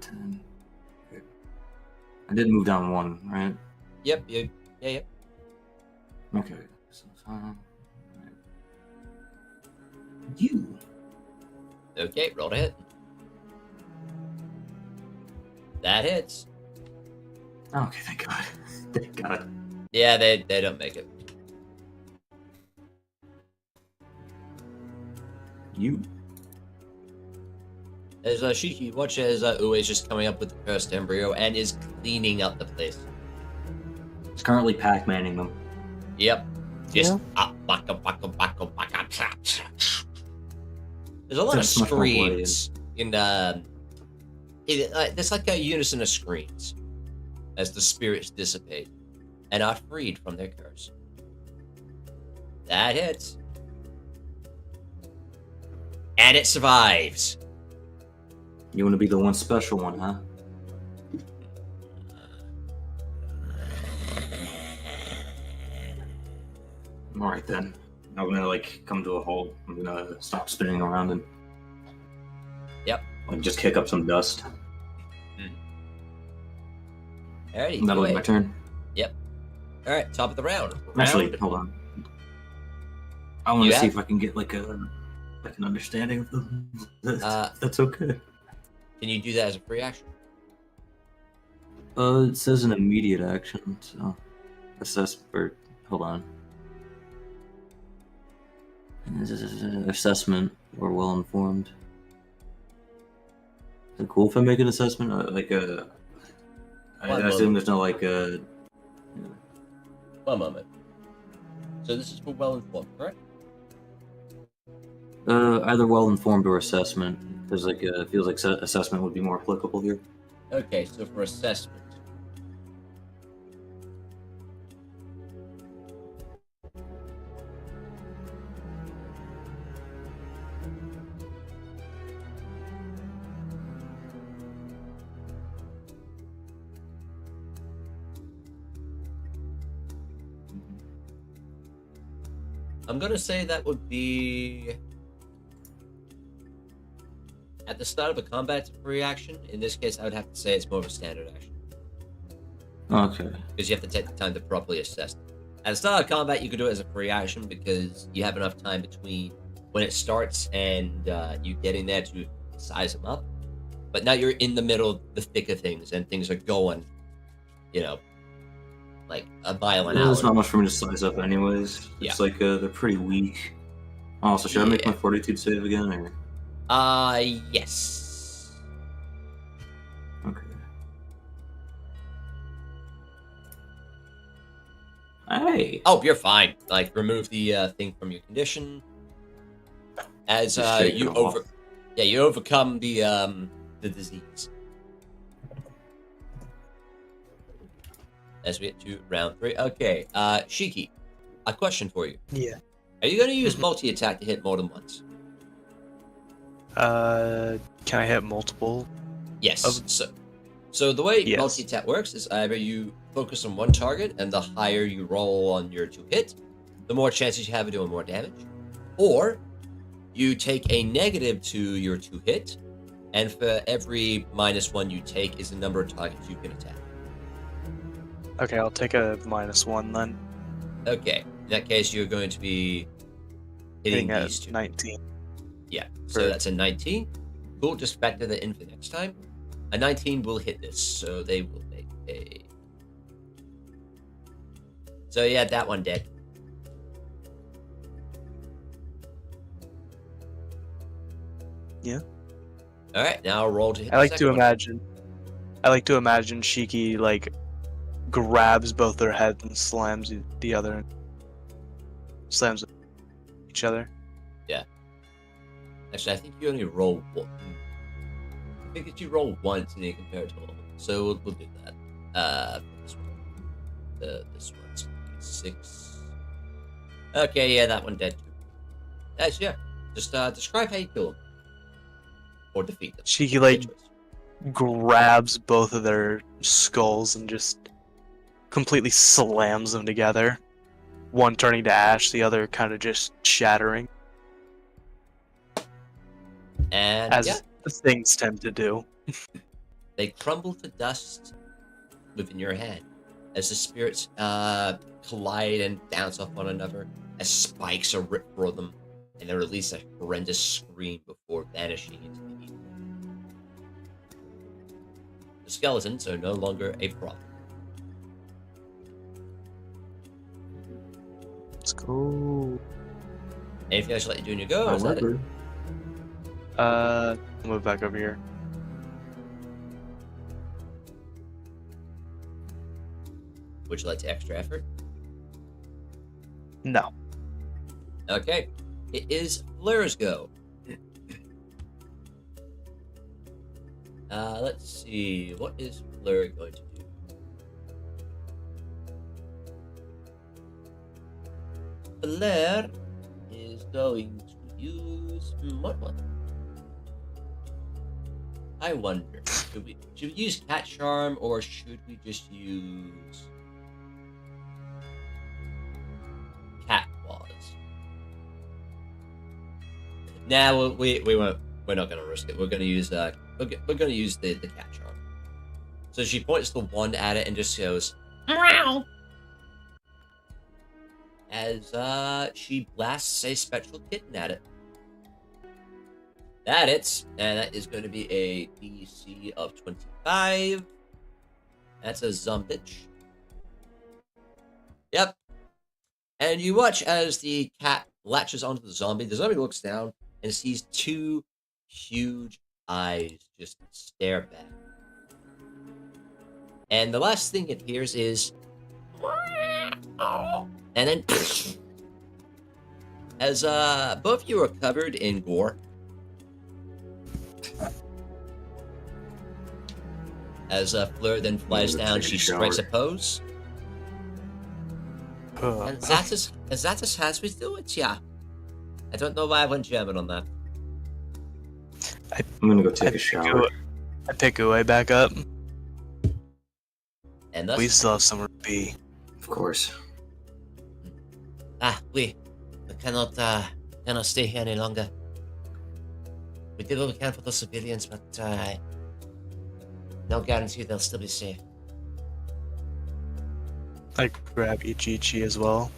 10. Okay. I did move down 1, right? Yep. Yep. Okay. So 5. Right. You. Okay, roll to hit. That hits. Okay, thank God. Thank God. Yeah, they don't make it. You. As Shiki, watch as Uwe is just coming up with the cursed embryo and is cleaning up the place. He's currently Pac-Manning them. Yep. Just Yeah. Baka. There's a lot That's of much more bloody. screams in there's like a unison of screams as the spirits dissipate and are freed from their curse. That hits. And it survives. You want to be the one special one, huh? Alright then. I'm gonna like come to a halt. I'm gonna stop spinning around and Yep. like just kick up some dust. Alrighty. That'll be Uwe. my turn. Alright, top of the round. Actually, hold on. I want You to see have- if I can get like an understanding of them. That's okay. Can you do that as a free action? It says an immediate action, so assess for. Hold on. Assessment or well informed. Is it cool if I make an assessment? I assume there's no One moment. So this is for well informed, correct? either well informed or assessment, because it feels like assessment would be more applicable here. Okay, so for assessment. I'm gonna say that would be at the start of a combat reaction. In this case, I would have to say it's more of a standard action Okay. because you have to take the time to properly assess. At the start of combat, you could do it as a free action because you have enough time between when it starts and you getting there to size them up. But now you're in the middle, the thick of things, and things are going, like a mile an hour. There's not much for me to size up, anyways. Yeah. It's like they're pretty weak. Also, should I make my fortitude save again, or? Yes. Okay. Hey. Oh, you're fine. Like, remove the thing from your condition. As Just shake you it off. you overcome the disease. As we get to round 3. Okay, Shiki, a question for you. Yeah. Are you going to use multi-attack to hit more than once? Can I hit multiple? Yes. So the way Yes. multi-attack works is either you focus on one target, and the higher you roll on your 2 hit, the more chances you have of doing more damage. Or you take a negative to your 2 hit, and for every -1 you take is the number of targets you can attack. Okay, I'll take a -1 then. Okay, in that case you're going to be hitting Hitting these at 2. 19. Yeah, so Right. that's a 19. Cool, just factor that in for next time. A 19 will hit this, so they will make a... So yeah, that one dead. Yeah. Alright, now roll to hit I the like to second one. imagine Shiki like grabs both their heads and slams the other, slams each other. Actually, I think you only roll one. I think that you roll once and you compare it to all. So we'll do that. For this one. This one's 6. Okay, yeah, that one dead too. Actually, yeah. Just describe how you kill them. Or defeat them. Shiki Your like choice. grabs both of their skulls and just completely slams them together. One turning to ash, the other kind of just shattering, And as yeah, things tend to do. they crumble to dust within your hand as the spirits collide and bounce off one another as spikes are ripped for them, and they release a horrendous scream before vanishing into the ether. The skeletons are no longer a problem. Let's go. Anything else you'd like to do in your go? Or is that it? However, I'll move back over here. Would you like to extra effort? No. Okay, it is Flair's go. Let's see, what is Flair going to do? Flair is going to use what one? I wonder, should we use Cat Charm or should we just use Cat Claws? Nah, we won't. We're not gonna risk it. We're gonna use we're gonna use the Cat Charm. So she points the wand at it and just goes meow as she blasts a spectral kitten at it. That hits, and that is going to be a DC of 25. That's a zombitch. Yep. And you watch as the cat latches onto the zombie. The zombie looks down and sees 2 huge eyes just stare back. And the last thing it hears is... And then... As both of you are covered in gore, As Fleur then flies gonna down, take a she strikes a shower. pose. And that is as we do it, yeah. I don't know why I went German on that. I'm gonna go take a shower. I pick Uwe back up. And thus, We still have somewhere to be. Of course. We cannot stay here any longer. We did what we can for the civilians, but no guarantee they'll still be safe. I grab Ichichi as well.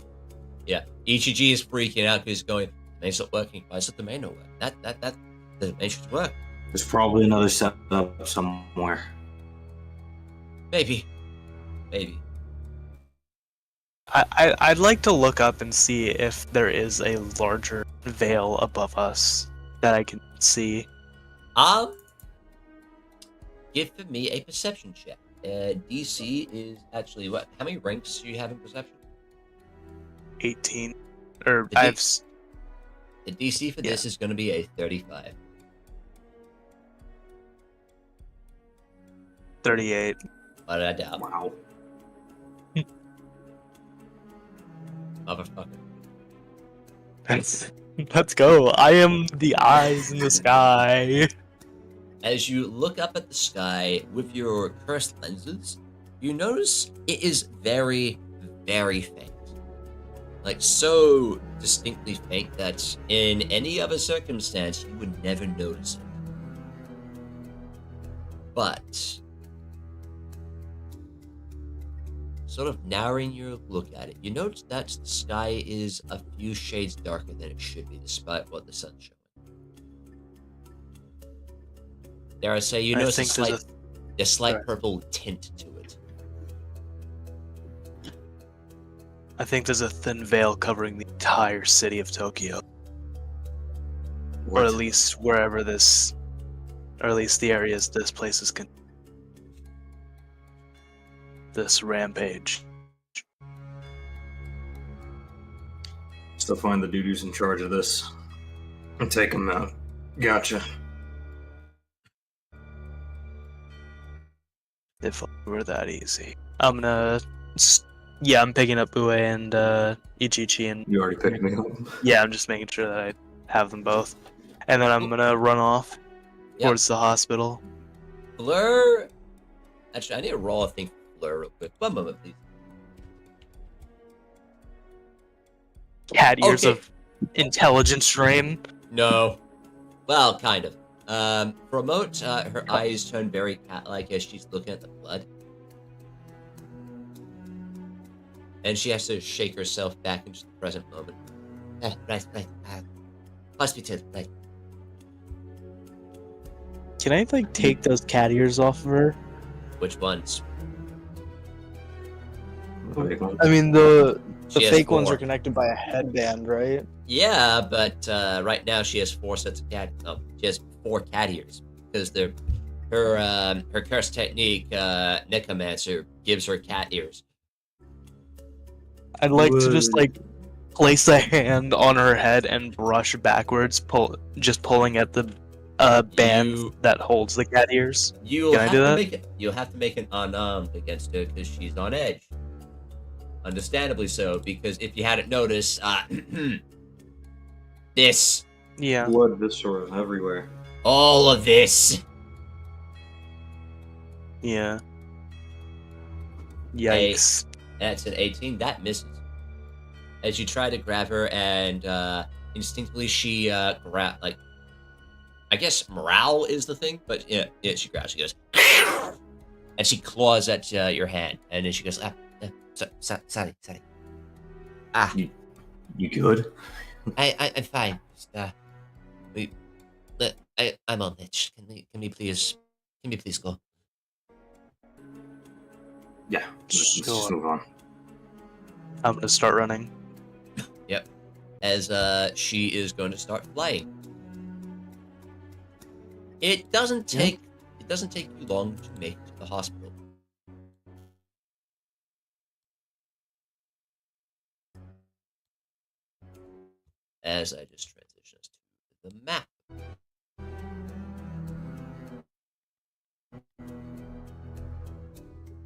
yeah, Ichiji is freaking out because he's going, the domain's not working. Why is the domain not working? The domain should work. There's probably another setup somewhere. Maybe. I'd like to look up and see if there is a larger veil above us that I can see. Give me a perception check. DC is actually what? How many ranks do you have in perception? 18. Or The I D- have The DC for this is going to be a 35. 38. What did I doubt? Wow. Motherfucker. Let's go. I am the eyes in the sky. As you look up at the sky with your cursed lenses, you notice it is very, very faint. Like, so distinctly faint that in any other circumstance, you would never notice it. But, sort of narrowing your look at it, you notice that the sky is a few shades darker than it should be, despite what the sun's showing. Dare I say, you I notice think a slight Right. purple tint to it. I think there's a thin veil covering the entire city of Tokyo. Or What? at least wherever this, or at least the areas this place is this rampage. Still find the dude who's in charge of this and take him out. Gotcha. If it were that easy. I'm picking up Ue and Ichichi, and You already picked me up. yeah, I'm just making sure that I have them both. And then I'm gonna run off Yep. towards the hospital. Fleur. Actually, I need to roll a thing for Fleur real quick. 1 moment, please. Cat ears Okay. of intelligence drain. No. Well, kind of. For a moment, her eyes turn very cat-like as she's looking at the blood. And she has to shake herself back into the present moment. Right. Hospital, right. Can I take those cat ears off of her? Which ones? I mean, the She has fake ones 4. are connected by a headband, right? Yeah, but right now she has 4 sets of cat. No, she has 4 cat ears because her curse technique, Necromancer, gives her cat ears. I'd like to just place a hand on her head and brush backwards, pulling at the band You- that holds the cat ears. You'll Can I have do to that? make it. You'll have to make an unarmed against her because she's on edge. Understandably so, because if you hadn't noticed, this, Yeah. Blood, viscera everywhere. all of this. Yeah. Yikes. That's an 18. That misses. As you try to grab her, and instinctively she grab I guess morale is the thing, but yeah, she grabs. She goes, and she claws at your hand, and then she goes, Sorry. You good? I'm fine. Just, I'm on edge. Can we please go? Yeah. Let's just Sure. move on. I'm gonna start running. as she is going to start flying. It doesn't take you long to make it to the hospital. As I just transition us to the map.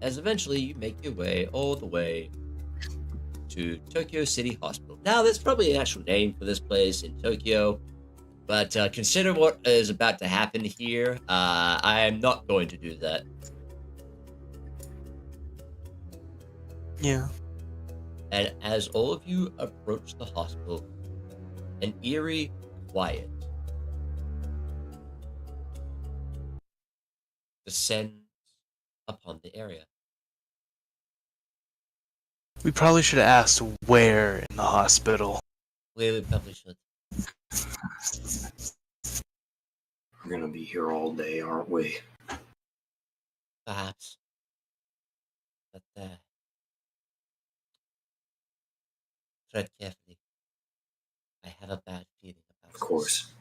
as eventually you make your way all the way to Tokyo City Hospital. Now, there's probably an actual name for this place in Tokyo, but consider what is about to happen here. I am not going to do that. Yeah. And as all of you approach the hospital, an eerie quiet descends upon the area. We probably should have asked where in the hospital. We probably should. We're gonna be here all day, aren't we? Perhaps. But tread carefully. I have a bad feeling about Of course. this.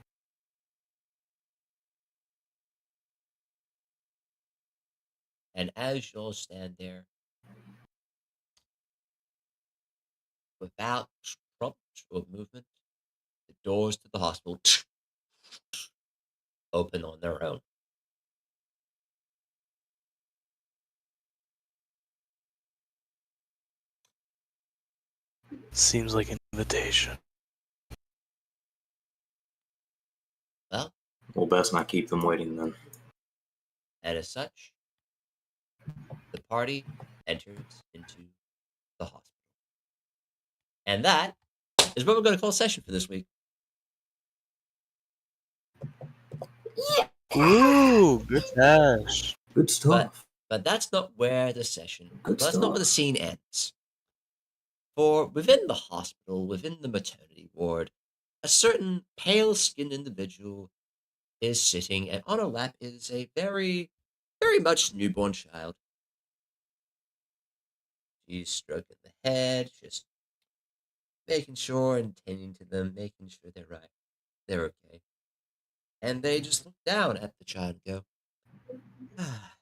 And as you'll stand there, without prompt or movement, the doors to the hospital open on their own. Seems like an invitation. Well, We'll best not keep them waiting then. and as such, the party enters into the hospital. And that is what we're going to call session for this week. Ooh, good dash. Good stuff. But that's not where the session, Good that's not where the stuff. scene ends. For within the hospital, within the maternity ward, a certain pale-skinned individual is sitting, and on her lap is a very, very much newborn child. She's stroking the head, just making sure and tending to them, making sure they're right, they're okay. And they just look down at the child and go, ah,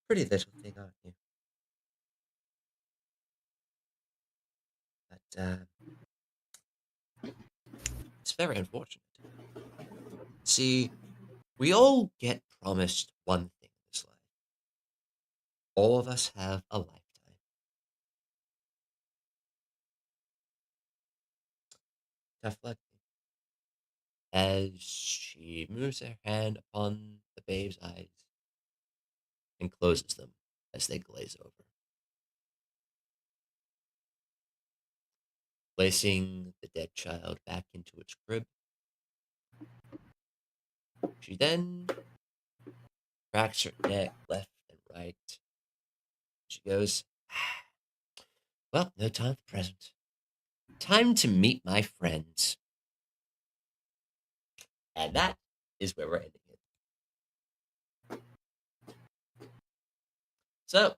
pretty little thing, aren't you? But it's very unfortunate. See, we all get promised one thing in this life. All of us have a lifetime. Tough luck. As she moves her hand upon the babe's eyes and closes them as they glaze over. Placing the dead child back into its crib, she then cracks her neck left and right. She goes, well, no time for present. Time to meet my friends. And that is where we're ending it. So,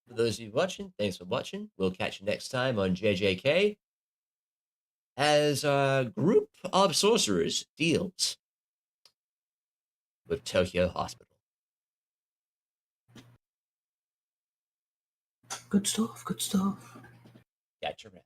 for those of you watching, thanks for watching. We'll catch you next time on JJK as a group of sorcerers deals with Tokyo Hospital. Good stuff. Good stuff. Catch you around.